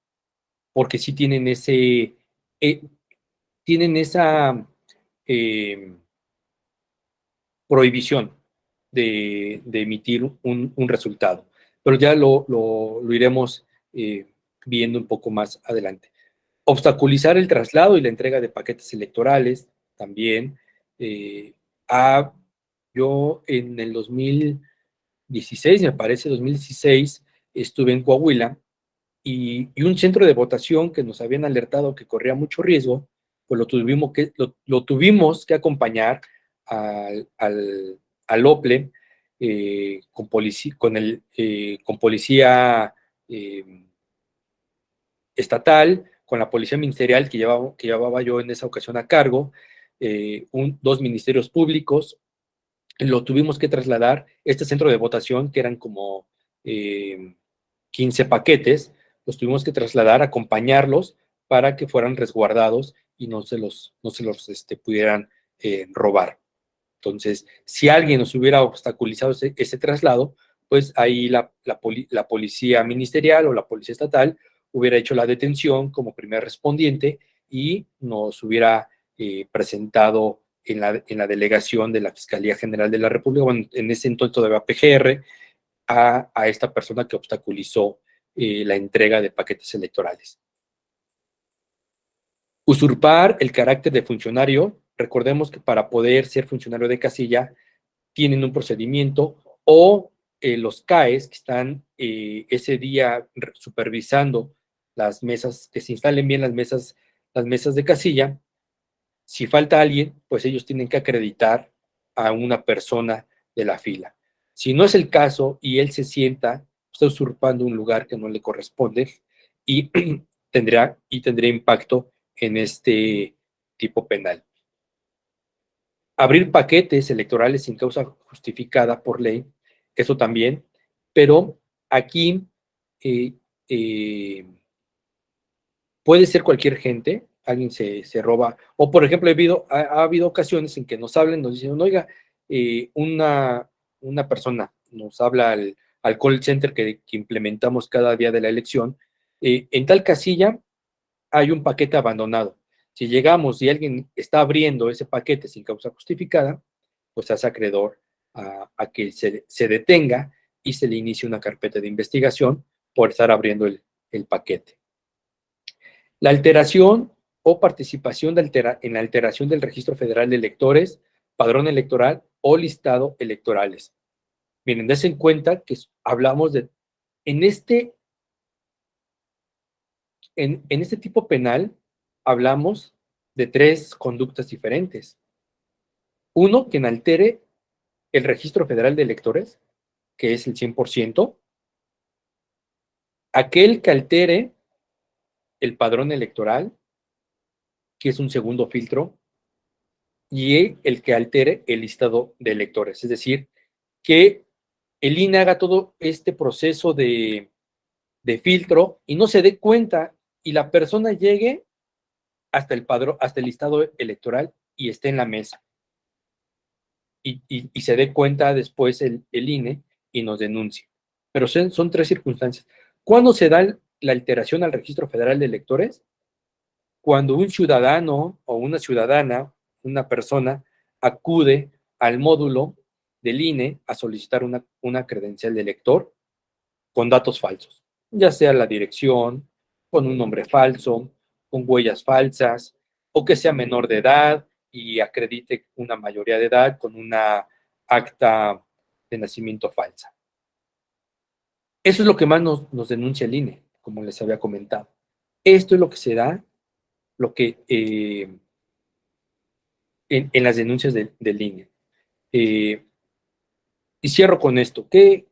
porque sí tienen esa eh, prohibición de emitir un resultado, pero ya lo iremos viendo un poco más adelante. Obstaculizar el traslado y la entrega de paquetes electorales también. Eh, yo en el 2016, me parece, 2016, estuve en Coahuila y un centro de votación que nos habían alertado que corría mucho riesgo, pues lo tuvimos que acompañar al OPLE con policía estatal, con la policía ministerial que llevaba yo en esa ocasión a cargo, dos ministerios públicos. Lo tuvimos que trasladar, este centro de votación, que eran como 15 paquetes, los tuvimos que trasladar, acompañarlos para que fueran resguardados y no se los pudieran robar. Entonces, si alguien nos hubiera obstaculizado ese traslado, pues ahí la policía ministerial o la policía estatal hubiera hecho la detención como primer respondiente y nos hubiera presentado en la delegación de la Fiscalía General de la República, bueno, en ese entonces todavía PGR, a esta persona que obstaculizó la entrega de paquetes electorales. Usurpar el carácter de funcionario. Recordemos que para poder ser funcionario de casilla tienen un procedimiento o los CAES que están ese día supervisando las mesas, que se instalen bien las mesas de casilla. Si falta alguien, pues ellos tienen que acreditar a una persona de la fila. Si no es el caso y él se sienta, está usurpando un lugar que no le corresponde y tendría impacto en este tipo penal. Abrir paquetes electorales sin causa justificada por ley, eso también, pero aquí puede ser cualquier gente, alguien se roba, o por ejemplo, ha habido ocasiones en que nos hablan, nos dicen, oiga, una persona nos habla al call center que implementamos cada día de la elección, en tal casilla hay un paquete abandonado. Si llegamos y alguien está abriendo ese paquete sin causa justificada, pues hace acreedor a que se detenga y se le inicie una carpeta de investigación por estar abriendo el paquete. La alteración o participación en la alteración del Registro Federal de Electores, padrón electoral o listado electorales. Miren, dense en cuenta que hablamos en este tipo penal, hablamos de 3 conductas diferentes. Uno, quien altere el Registro Federal de Electores, que es el 100%, aquel que altere el padrón electoral, que es un segundo filtro, y el que altere el listado de electores. Es decir, que el INE haga todo este proceso de filtro y no se dé cuenta y la persona llegue hasta el padrón, hasta el listado electoral y esté en la mesa. Y se dé cuenta después el INE y nos denuncie. Pero son 3 circunstancias. ¿Cuándo se da la alteración al Registro Federal de Electores? cuando un ciudadano o una ciudadana, una persona, acude al módulo del INE a solicitar una credencial de elector con datos falsos, ya sea la dirección, con un nombre falso, con huellas falsas, o que sea menor de edad y acredite una mayoría de edad con una acta de nacimiento falsa. Eso es lo que más nos denuncia el INE, como les había comentado. Esto es lo que se da, lo que en las denuncias del INE. Y cierro con esto. ¿Qué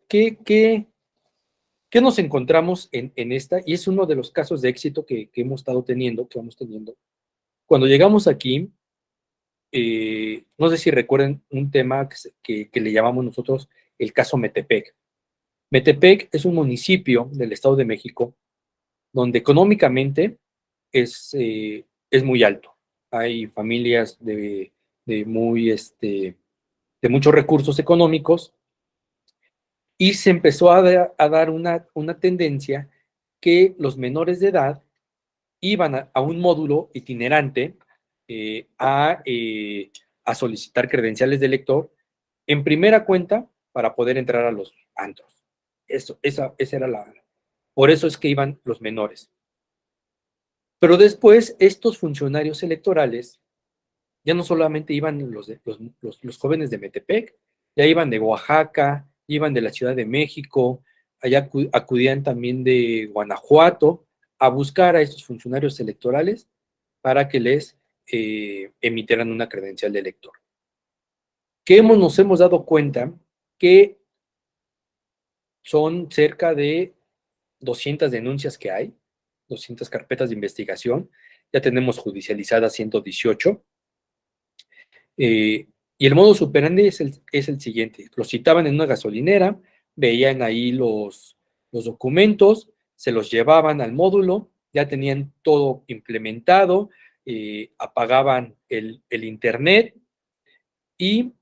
nos encontramos en esta? Y es uno de los casos de éxito que hemos estado teniendo, que vamos teniendo. Cuando llegamos aquí, no sé si recuerden un tema que le llamamos nosotros el caso Metepec. Metepec es un municipio del Estado de México donde económicamente es muy alto. Hay familias de muchos recursos económicos y se empezó a dar una tendencia que los menores de edad iban a un módulo itinerante a solicitar credenciales de lector en primera cuenta para poder entrar a los antros. Esa era por eso es que iban los menores. Pero después estos funcionarios electorales ya no solamente iban los jóvenes de Metepec, ya iban de Oaxaca, iban de la Ciudad de México, allá acudían también de Guanajuato a buscar a estos funcionarios electorales para que les emitieran una credencial de elector. Nos hemos dado cuenta que son cerca de 200 denuncias que hay, 200 carpetas de investigación, ya tenemos judicializadas 118, y el modus operandi es el siguiente: los citaban en una gasolinera, veían ahí los documentos, se los llevaban al módulo, ya tenían todo implementado, apagaban el internet y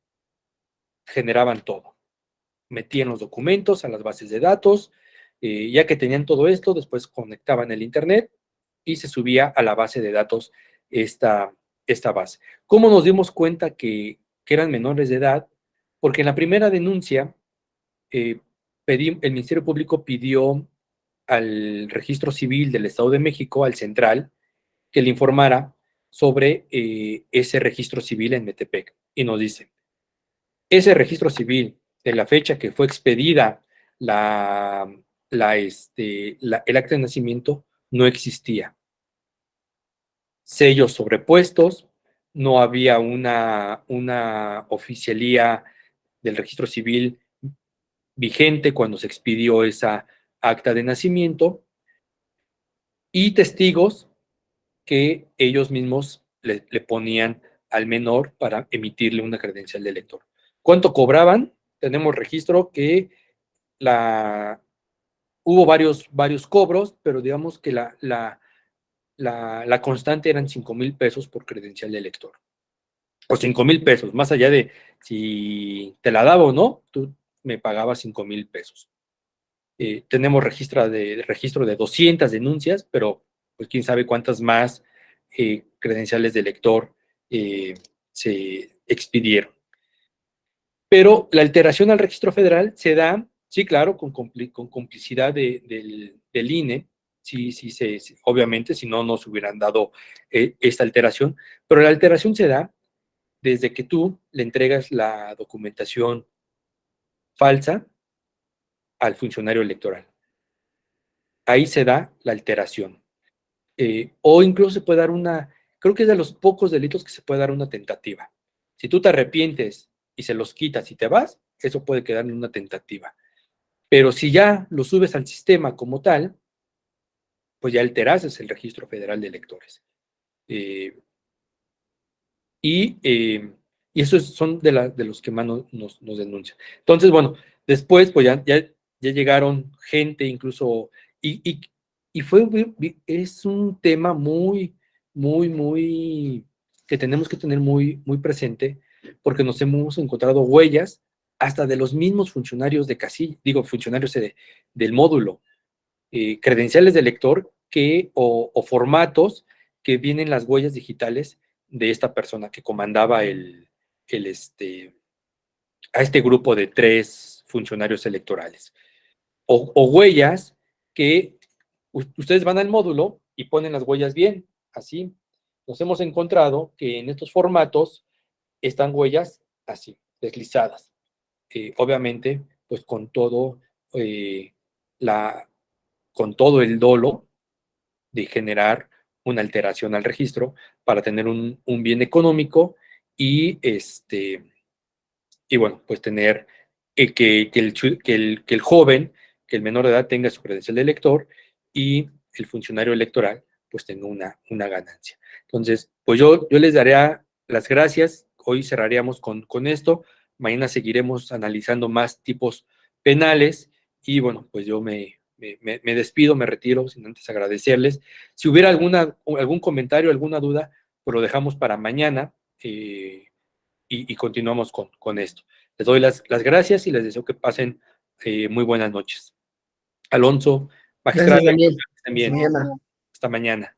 generaban todo. Metían los documentos a las bases de datos, ya que tenían todo esto, después conectaban el internet y se subía a la base de datos esta base. ¿Cómo nos dimos cuenta que eran menores de edad? Porque en la primera denuncia, el Ministerio Público pidió al Registro Civil del Estado de México, al Central, que le informara sobre ese registro civil en Metepec. Y nos dice, ese registro civil, de la fecha que fue expedida el acta de nacimiento, no existía. Sellos sobrepuestos, no había una oficialía del registro civil vigente cuando se expidió esa acta de nacimiento, y testigos que ellos mismos le ponían al menor para emitirle una credencial de elector. ¿Cuánto cobraban? Tenemos registro que hubo varios cobros, pero digamos que la constante eran 5,000 pesos por credencial de elector. O 5,000 pesos, más allá de si te la daba o no, tú me pagabas 5,000 pesos. Tenemos registro de 200 denuncias, pero pues quién sabe cuántas más credenciales de elector se expidieron. Pero la alteración al registro federal se da, sí, claro, con complicidad del INE, sí, obviamente, si no nos hubieran dado esta alteración, pero la alteración se da desde que tú le entregas la documentación falsa al funcionario electoral. Ahí se da la alteración. O incluso se puede dar creo que es de los pocos delitos que se puede dar una tentativa. Si tú te arrepientes y se los quitas y te vas, eso puede quedar en una tentativa. Pero si ya lo subes al sistema como tal, pues ya alterases el Registro Federal de Electores. Y esos son de los que más nos denuncian. Entonces, bueno, después pues ya llegaron gente incluso, y es un tema muy, muy, muy, que tenemos que tener muy, muy presente, porque nos hemos encontrado huellas hasta de los mismos funcionarios de casilla, funcionarios del módulo, credenciales de lector o formatos que vienen las huellas digitales de esta persona que comandaba a este grupo de 3 funcionarios electorales. O huellas que ustedes van al módulo y ponen las huellas bien, así. Nos hemos encontrado que en estos formatos están huellas así, deslizadas. Obviamente, pues con todo el dolo de generar una alteración al registro para tener un bien económico y bueno, pues tener que el joven, que el menor de edad tenga su credencial de elector y el funcionario electoral pues tenga una ganancia. Entonces, pues yo les daré las gracias. Hoy cerraríamos con esto. Mañana seguiremos analizando más tipos penales y bueno, pues yo me despido, me retiro sin antes agradecerles. Si hubiera algún comentario, alguna duda, pues lo dejamos para mañana y continuamos con esto. Les doy las gracias y les deseo que pasen muy buenas noches. Alonso, Gracias, magistrado, Daniel. también. Hasta mañana. Hasta mañana.